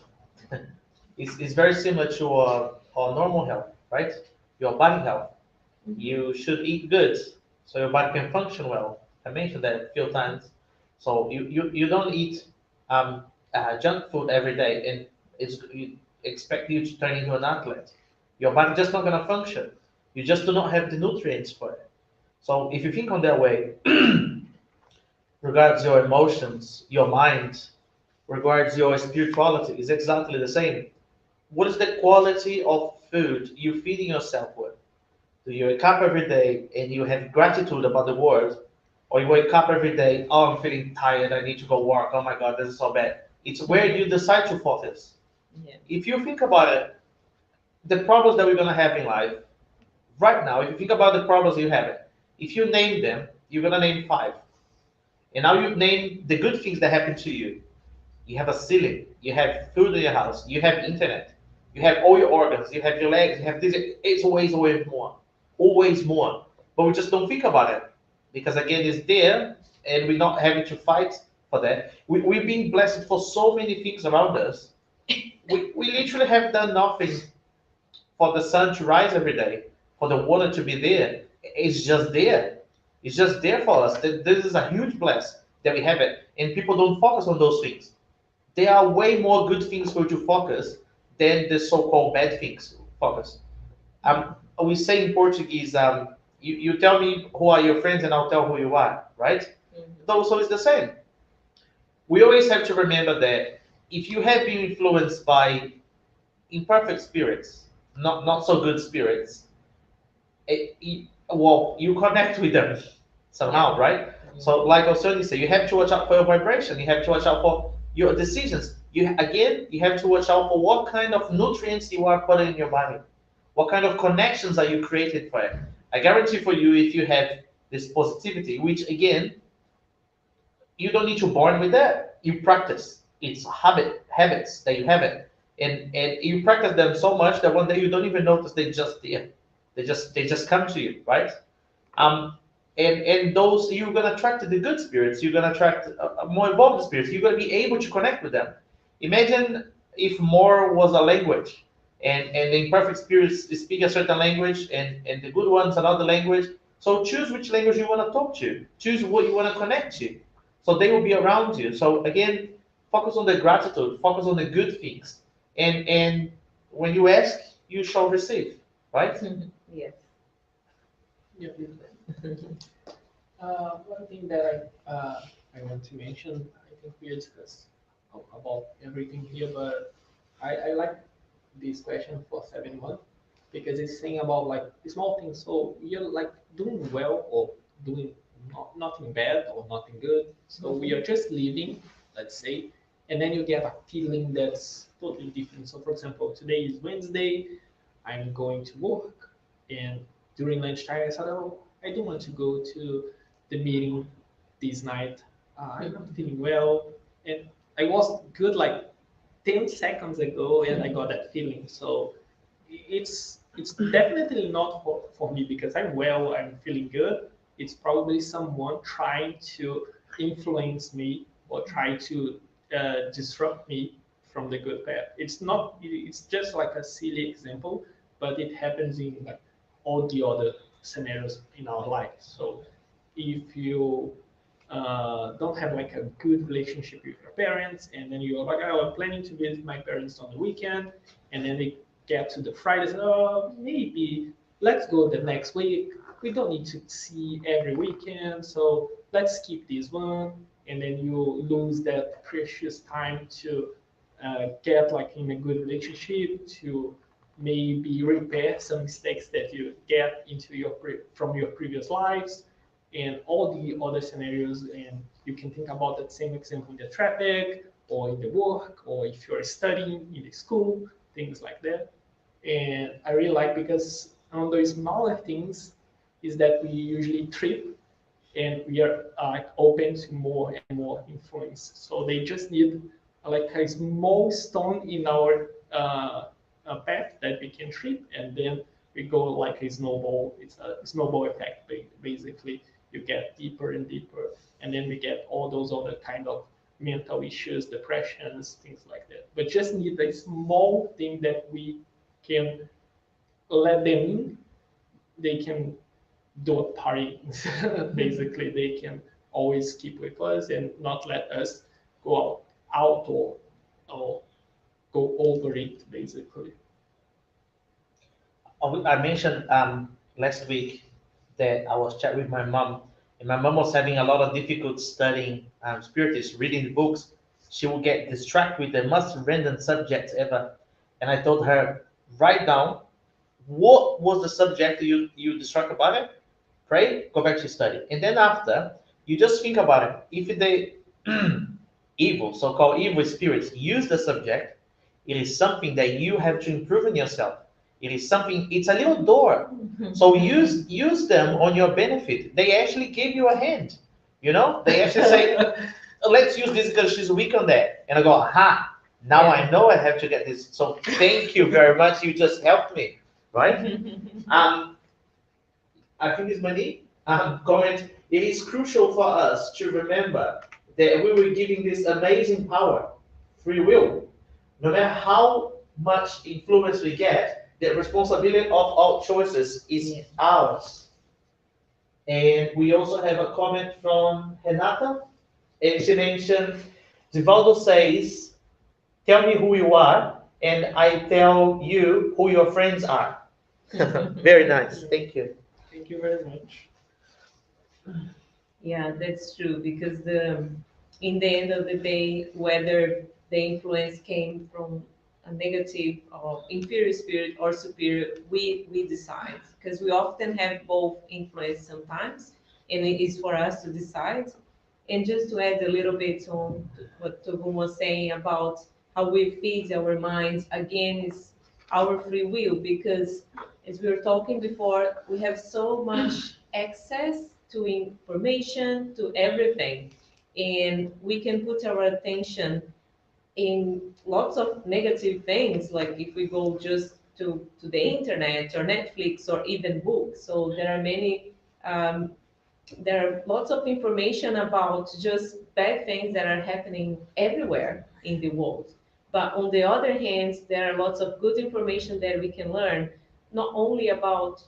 is very similar to our normal health, right? Your body health. You should eat good so your body can function well. I mentioned that a few times. So you don't eat junk food every day and you expect you to turn into an athlete. Your body just not gonna function. You just do not have the nutrients for it. So if you think on that way, regards your emotions, your mind, regards your spirituality, is exactly the same. What is the quality of food you feeding yourself with? Do you wake up every day and you have gratitude about the world? Or you wake up every day, oh, I'm feeling tired, I need to go work, oh my God, this is so bad. It's where you decide to focus. Yeah. If you think about it, the problems that we're going to have in life, right now, if you think about the problems you have, if you name them, you're going to name 5. And now you name the good things that happen to you. You have a ceiling, you have food in your house, you have internet, you have all your organs, you have your legs, you have this. It's always more, always more. But we just don't think about it because again, it's there, and we're not having to fight for that. We've been blessed for so many things around us. We literally have done nothing for the sun to rise every day, for the water to be there. It's just there. It's just there for us. This is a huge bless that we have it, and people don't focus on those things. There are way more good things for you to focus than the so-called bad things focus. We say in Portuguese, you tell me who are your friends and I'll tell who you are, right? So it's the same. We always have to remember that if you have been influenced by imperfect spirits, not so good spirits, well, you connect with them somehow, right? So, like Osoni said, you have to watch out for your vibration. You have to watch out for your decisions. You have to watch out for what kind of nutrients you are putting in your body. What kind of connections are you created for it? I guarantee for you, if you have this positivity, which again, you don't need to born with that. You practice. It's habits that you have it, and you practice them so much that one day you don't even notice they just there. They just come to you, right? Um, and those you're gonna attract the good spirits. You're gonna attract more evolved spirits. You're gonna be able to connect with them. Imagine if more was a language, and the imperfect spirits speak a certain language, and the good ones another language. So choose which language you want to talk to. Choose what you want to connect to. So they will be around you. So again, focus on the gratitude. Focus on the good things. And when you ask, you shall receive. Right? Yes. Yeah. One thing that I want to mention, I think we discussed about everything here, but I like this question for 7-1 because it's saying about like small things. So you're like doing well or doing nothing bad or nothing good. So we are just living, let's say, and then you get a feeling that's totally different. So for example, today is Wednesday, I'm going to work, and during lunchtime I said, oh, I don't want to go to the meeting this night. I'm not feeling well, and I was good like 10 seconds ago, and I got that feeling. So it's definitely not for me because I'm well, I'm feeling good. It's probably someone trying to influence me or try to disrupt me from the good path. It's not. It's just like a silly example, but it happens in like all the other scenarios in our life. So if you don't have like a good relationship with your parents, and then you're like, oh, I'm planning to visit my parents on the weekend, and then they get to the Friday, say, oh, maybe let's go the next week. We don't need to see every weekend, so let's skip this one, and then you lose that precious time to get like in a good relationship, to maybe repair some mistakes that you get into your from your previous lives and all the other scenarios. And you can think about that same example in the traffic or in the work or if you're studying in the school, things like that. And I really like because on those smaller things is that we usually trip and we are like open to more and more influence. So they just need like a small stone in our path that we can trip, and then we go like a snowball. It's a snowball effect, basically. You get deeper and deeper, and then we get all those other kind of mental issues, depressions, things like that. But just need a small thing that we can let them in. They can do a party. Basically, they can always keep with us and not let us go out or go over it, basically. I mentioned last week that I was chatting with my mom, and my mom was having a lot of difficult studying Spiritism, reading the books. She would get distracted with the most random subjects ever. And I told her, write down what was the subject you distracted about it, pray, go back to study. And then after, you just think about it. If they evil, so-called evil spirits, use the subject, it is something that you have to improve in yourself. It is something, it's a little door. So use them on your benefit. They actually give you a hand. You know, they actually say, let's use this because she's weak on that. And I go, aha, now Yeah. I know I have to get this. So thank you very much. You just helped me, right? I think it's money. Comment. It is crucial for us to remember that we were giving this amazing power, free will. No matter how much influence we get, the responsibility of our choices is Yes. ours. And we also have a comment from Renata, and she mentioned, Divaldo says, tell me who you are, and I tell you who your friends are. Very nice, thank you. Thank you very much. Yeah, that's true, because in the end of the day, whether the influence came from a negative or inferior spirit or superior, we decide, because we often have both influence sometimes, and it is for us to decide. And just to add a little bit on what Tobun was saying about how we feed our minds, again, is our free will, because as we were talking before, we have so much access to information, to everything. And we can put our attention in lots of negative things, like if we go just to the internet or Netflix or even books. So there are lots of information about just bad things that are happening everywhere in the world. But on the other hand, there are lots of good information that we can learn, not only about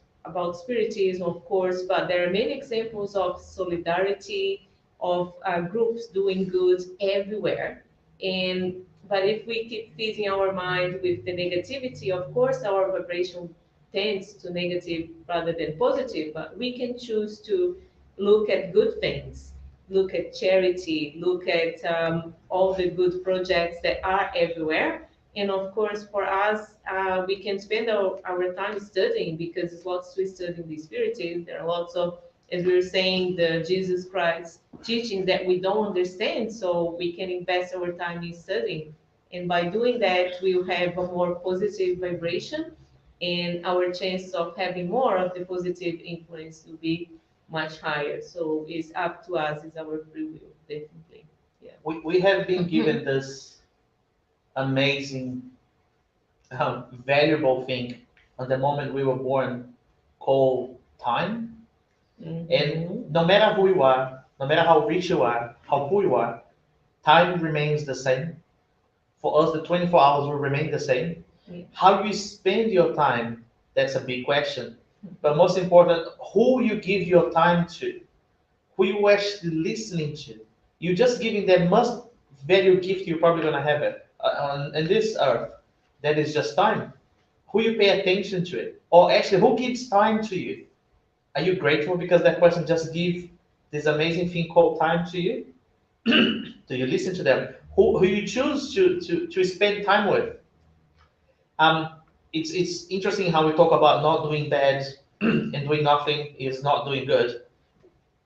spiritism, of course, but there are many examples of solidarity, of groups doing good everywhere. And but if we keep feeding our mind with the negativity, of course, our vibration tends to negative rather than positive. But we can choose to look at good things, look at charity, look at all the good projects that are everywhere. And of course, for us, we can spend our time studying, because there's lots to study in the Spiritism. There are lots of, as we were saying, the Jesus Christ teaching that we don't understand, so we can invest our time in studying. And by doing that, we'll have a more positive vibration, and our chance of having more of the positive influence will be much higher. So it's up to us, it's our free will, definitely. Yeah. We have been given this amazing, valuable thing on the moment we were born called time. And no matter who you are, no matter how rich you are, how poor you are, time remains the same. For us, the 24 hours will remain the same. Yeah. How you spend your time, that's a big question. But most important, who you give your time to, who you actually listening to. You're just giving them most value gift you're probably gonna have it on this earth. That is just time. Who you pay attention to it, or actually who gives time to you? Are you grateful because that person just give this amazing thing called time to you? Do you listen to them? Who you choose to spend time with? It's interesting how we talk about not doing bad and doing nothing is not doing good.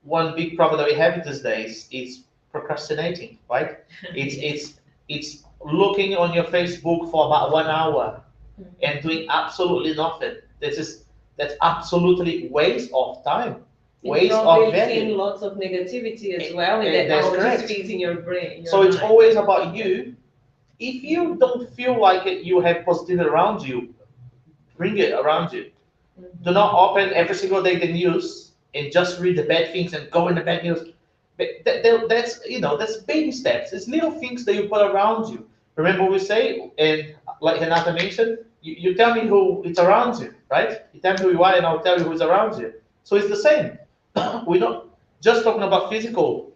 One big problem that we have these days is procrastinating, right? It's looking on your Facebook for about 1 hour and doing absolutely nothing. That's absolutely waste of time, waste of Probably value. seeing lots of negativity as well, and And that that's always correct. feeds in your brain. Your So it's mind. always about you. If you don't feel like it, you have positivity around you, bring it around you. Do not open every single day the news and just read the bad things and go in the bad news. But that's baby steps. It's little things that you put around you. Remember what we say, and like Renata mentioned, you tell me who it's around you, right? You tell me who you are, and I'll tell you who's around you. So it's the same. We're not just talking about physical.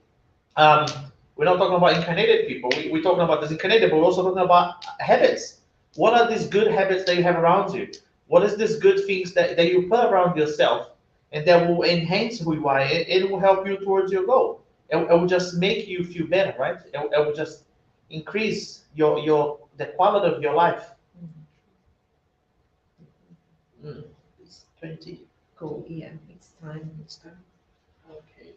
We're not talking about incarnated people. We're talking about disincarnated, but we're also talking about habits. What are these good habits that you have around you? What is these good things that you put around yourself and that will enhance who you are. It will help you towards your goal. It will just make you feel better, right? It will just increase the quality of your life. It's 20. Cool. Yeah, it's time. It's time. Okay.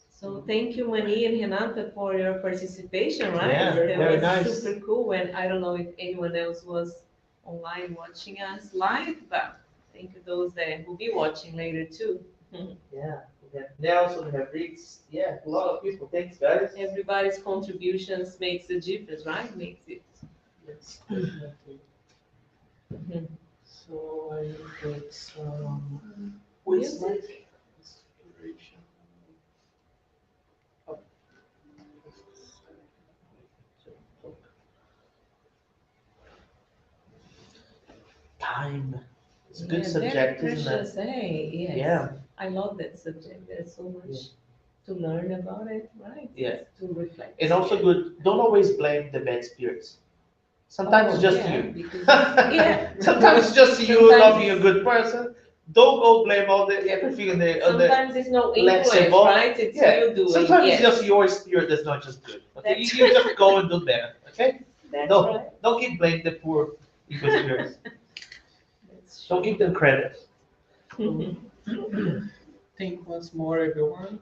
So thank you, Mani and Renata, for your participation, right? Yeah, That very was nice. super cool, and I don't know if anyone else was online watching us live, but thank you those that will be watching later too. Yeah, we have Nelson, we have Riggs. Yeah, a lot of people. Thanks, guys. Everybody's contributions makes a difference, right? Makes it. Yes, definitely. Mhm. So I will put some Music. inspiration. Oh. Time. It's a Yeah, good very subject, isn't it? precious. Hey, yes. Yeah. I love that subject. There's so much to learn about it, right? Yeah. To reflect. And also Yeah. good, don't always blame the bad spirits. Sometimes it's just yeah, you. because- yeah. Sometimes it's just you Sometimes- not being a good person. Don't go blame all the everything on the Sometimes it's no let's influence, evolve. right? It's Yeah. you doing. Sometimes yes. it's just your spirit that's not just good. Okay, That's you just go and do better. Okay, That's don't right. don't keep blaming the poor evil spirits. That's Don't give them credit. true. Thank once more, everyone.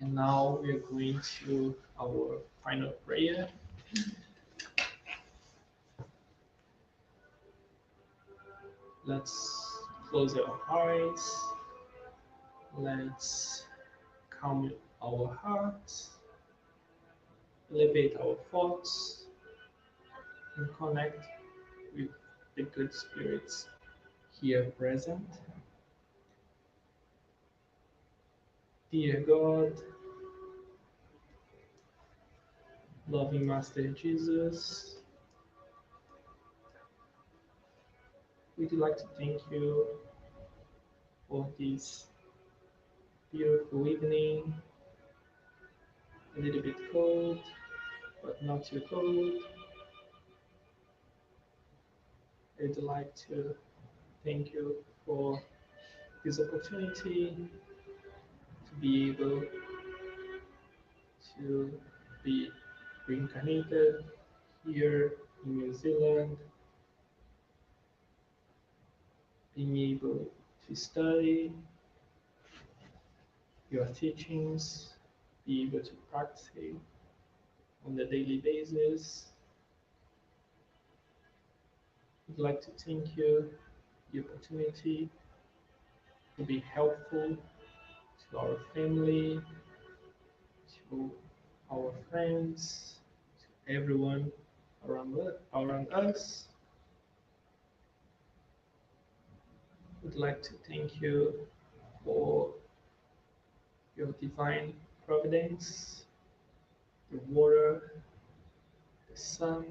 And now we are going to our final prayer. Let's close our eyes. Let's calm our hearts, elevate our thoughts, and connect with the good spirits here present. Dear God, loving Master Jesus, we'd like to thank you for this beautiful evening, a little bit cold, but not too cold. I'd like to thank you for this opportunity to be able to be reincarnated here in New Zealand, being able to study your teachings, be able to practice on a daily basis. I'd like to thank you the opportunity to be helpful to our family, to our friends, to everyone around us. I'd like to thank you for your divine providence, the water, the sun,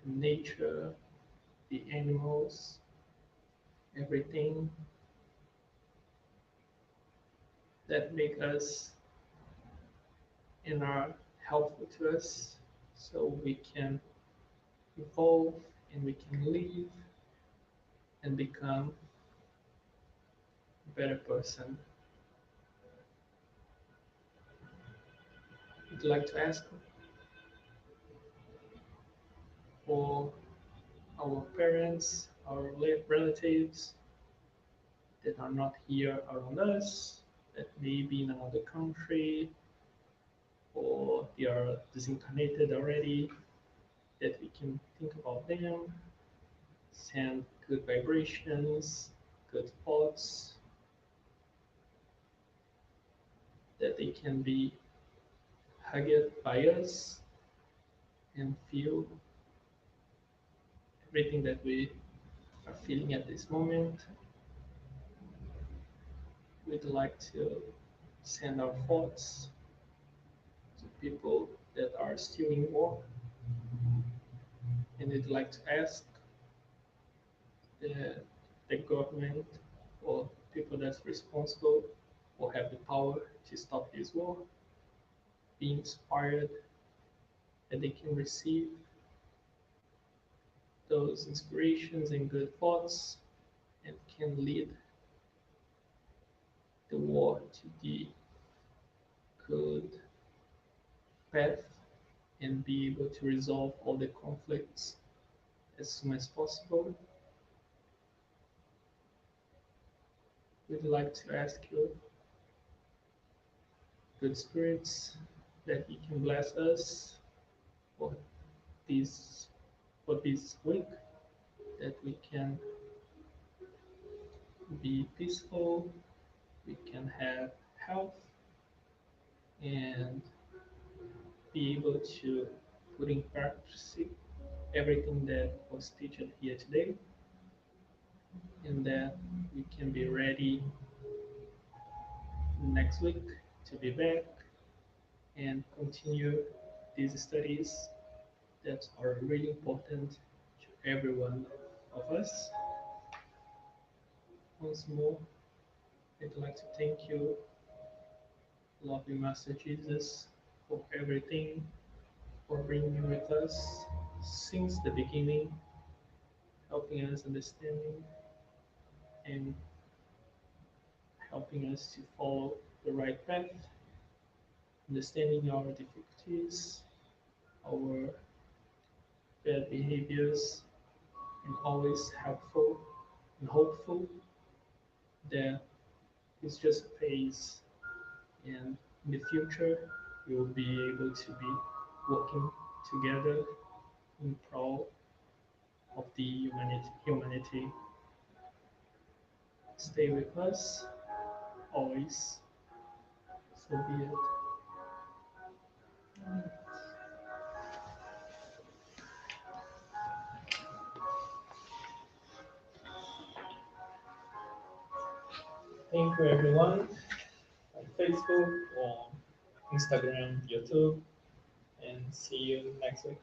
the nature, the animals, everything that make us and are helpful to us so we can evolve and we can live and become a better person. I'd like to ask for our parents, our relatives that are not here around us, that may be in another country, or they are disincarnated already, that we can think about them, send good vibrations, good thoughts, that they can be hugged by us and feel everything that we are feeling at this moment. We'd like to send our thoughts to people that are still in war, and we'd like to ask the government or people that's responsible or have the power to stop this war, be inspired, that they can receive those inspirations and good thoughts and can lead the war to the good path and be able to resolve all the conflicts as soon as possible. We'd like to ask you, good spirits, that you can bless us for this for this week, that we can be peaceful, we can have health, and be able to put in practice everything that was taught here today, and that we can be ready next week to be back and continue these studies that are really important to every one of us. Once more, I'd like to thank you, lovely Master Jesus, for everything, for bringing with us since the beginning, helping us understanding and helping us to follow the right path, understanding our difficulties, our bad behaviors, and always helpful and hopeful that it's just a phase, and in the future we will be able to be working together in pro of the humanity. Stay with us always. So be it. Thank you everyone on Facebook, on Instagram, YouTube, and see you next week.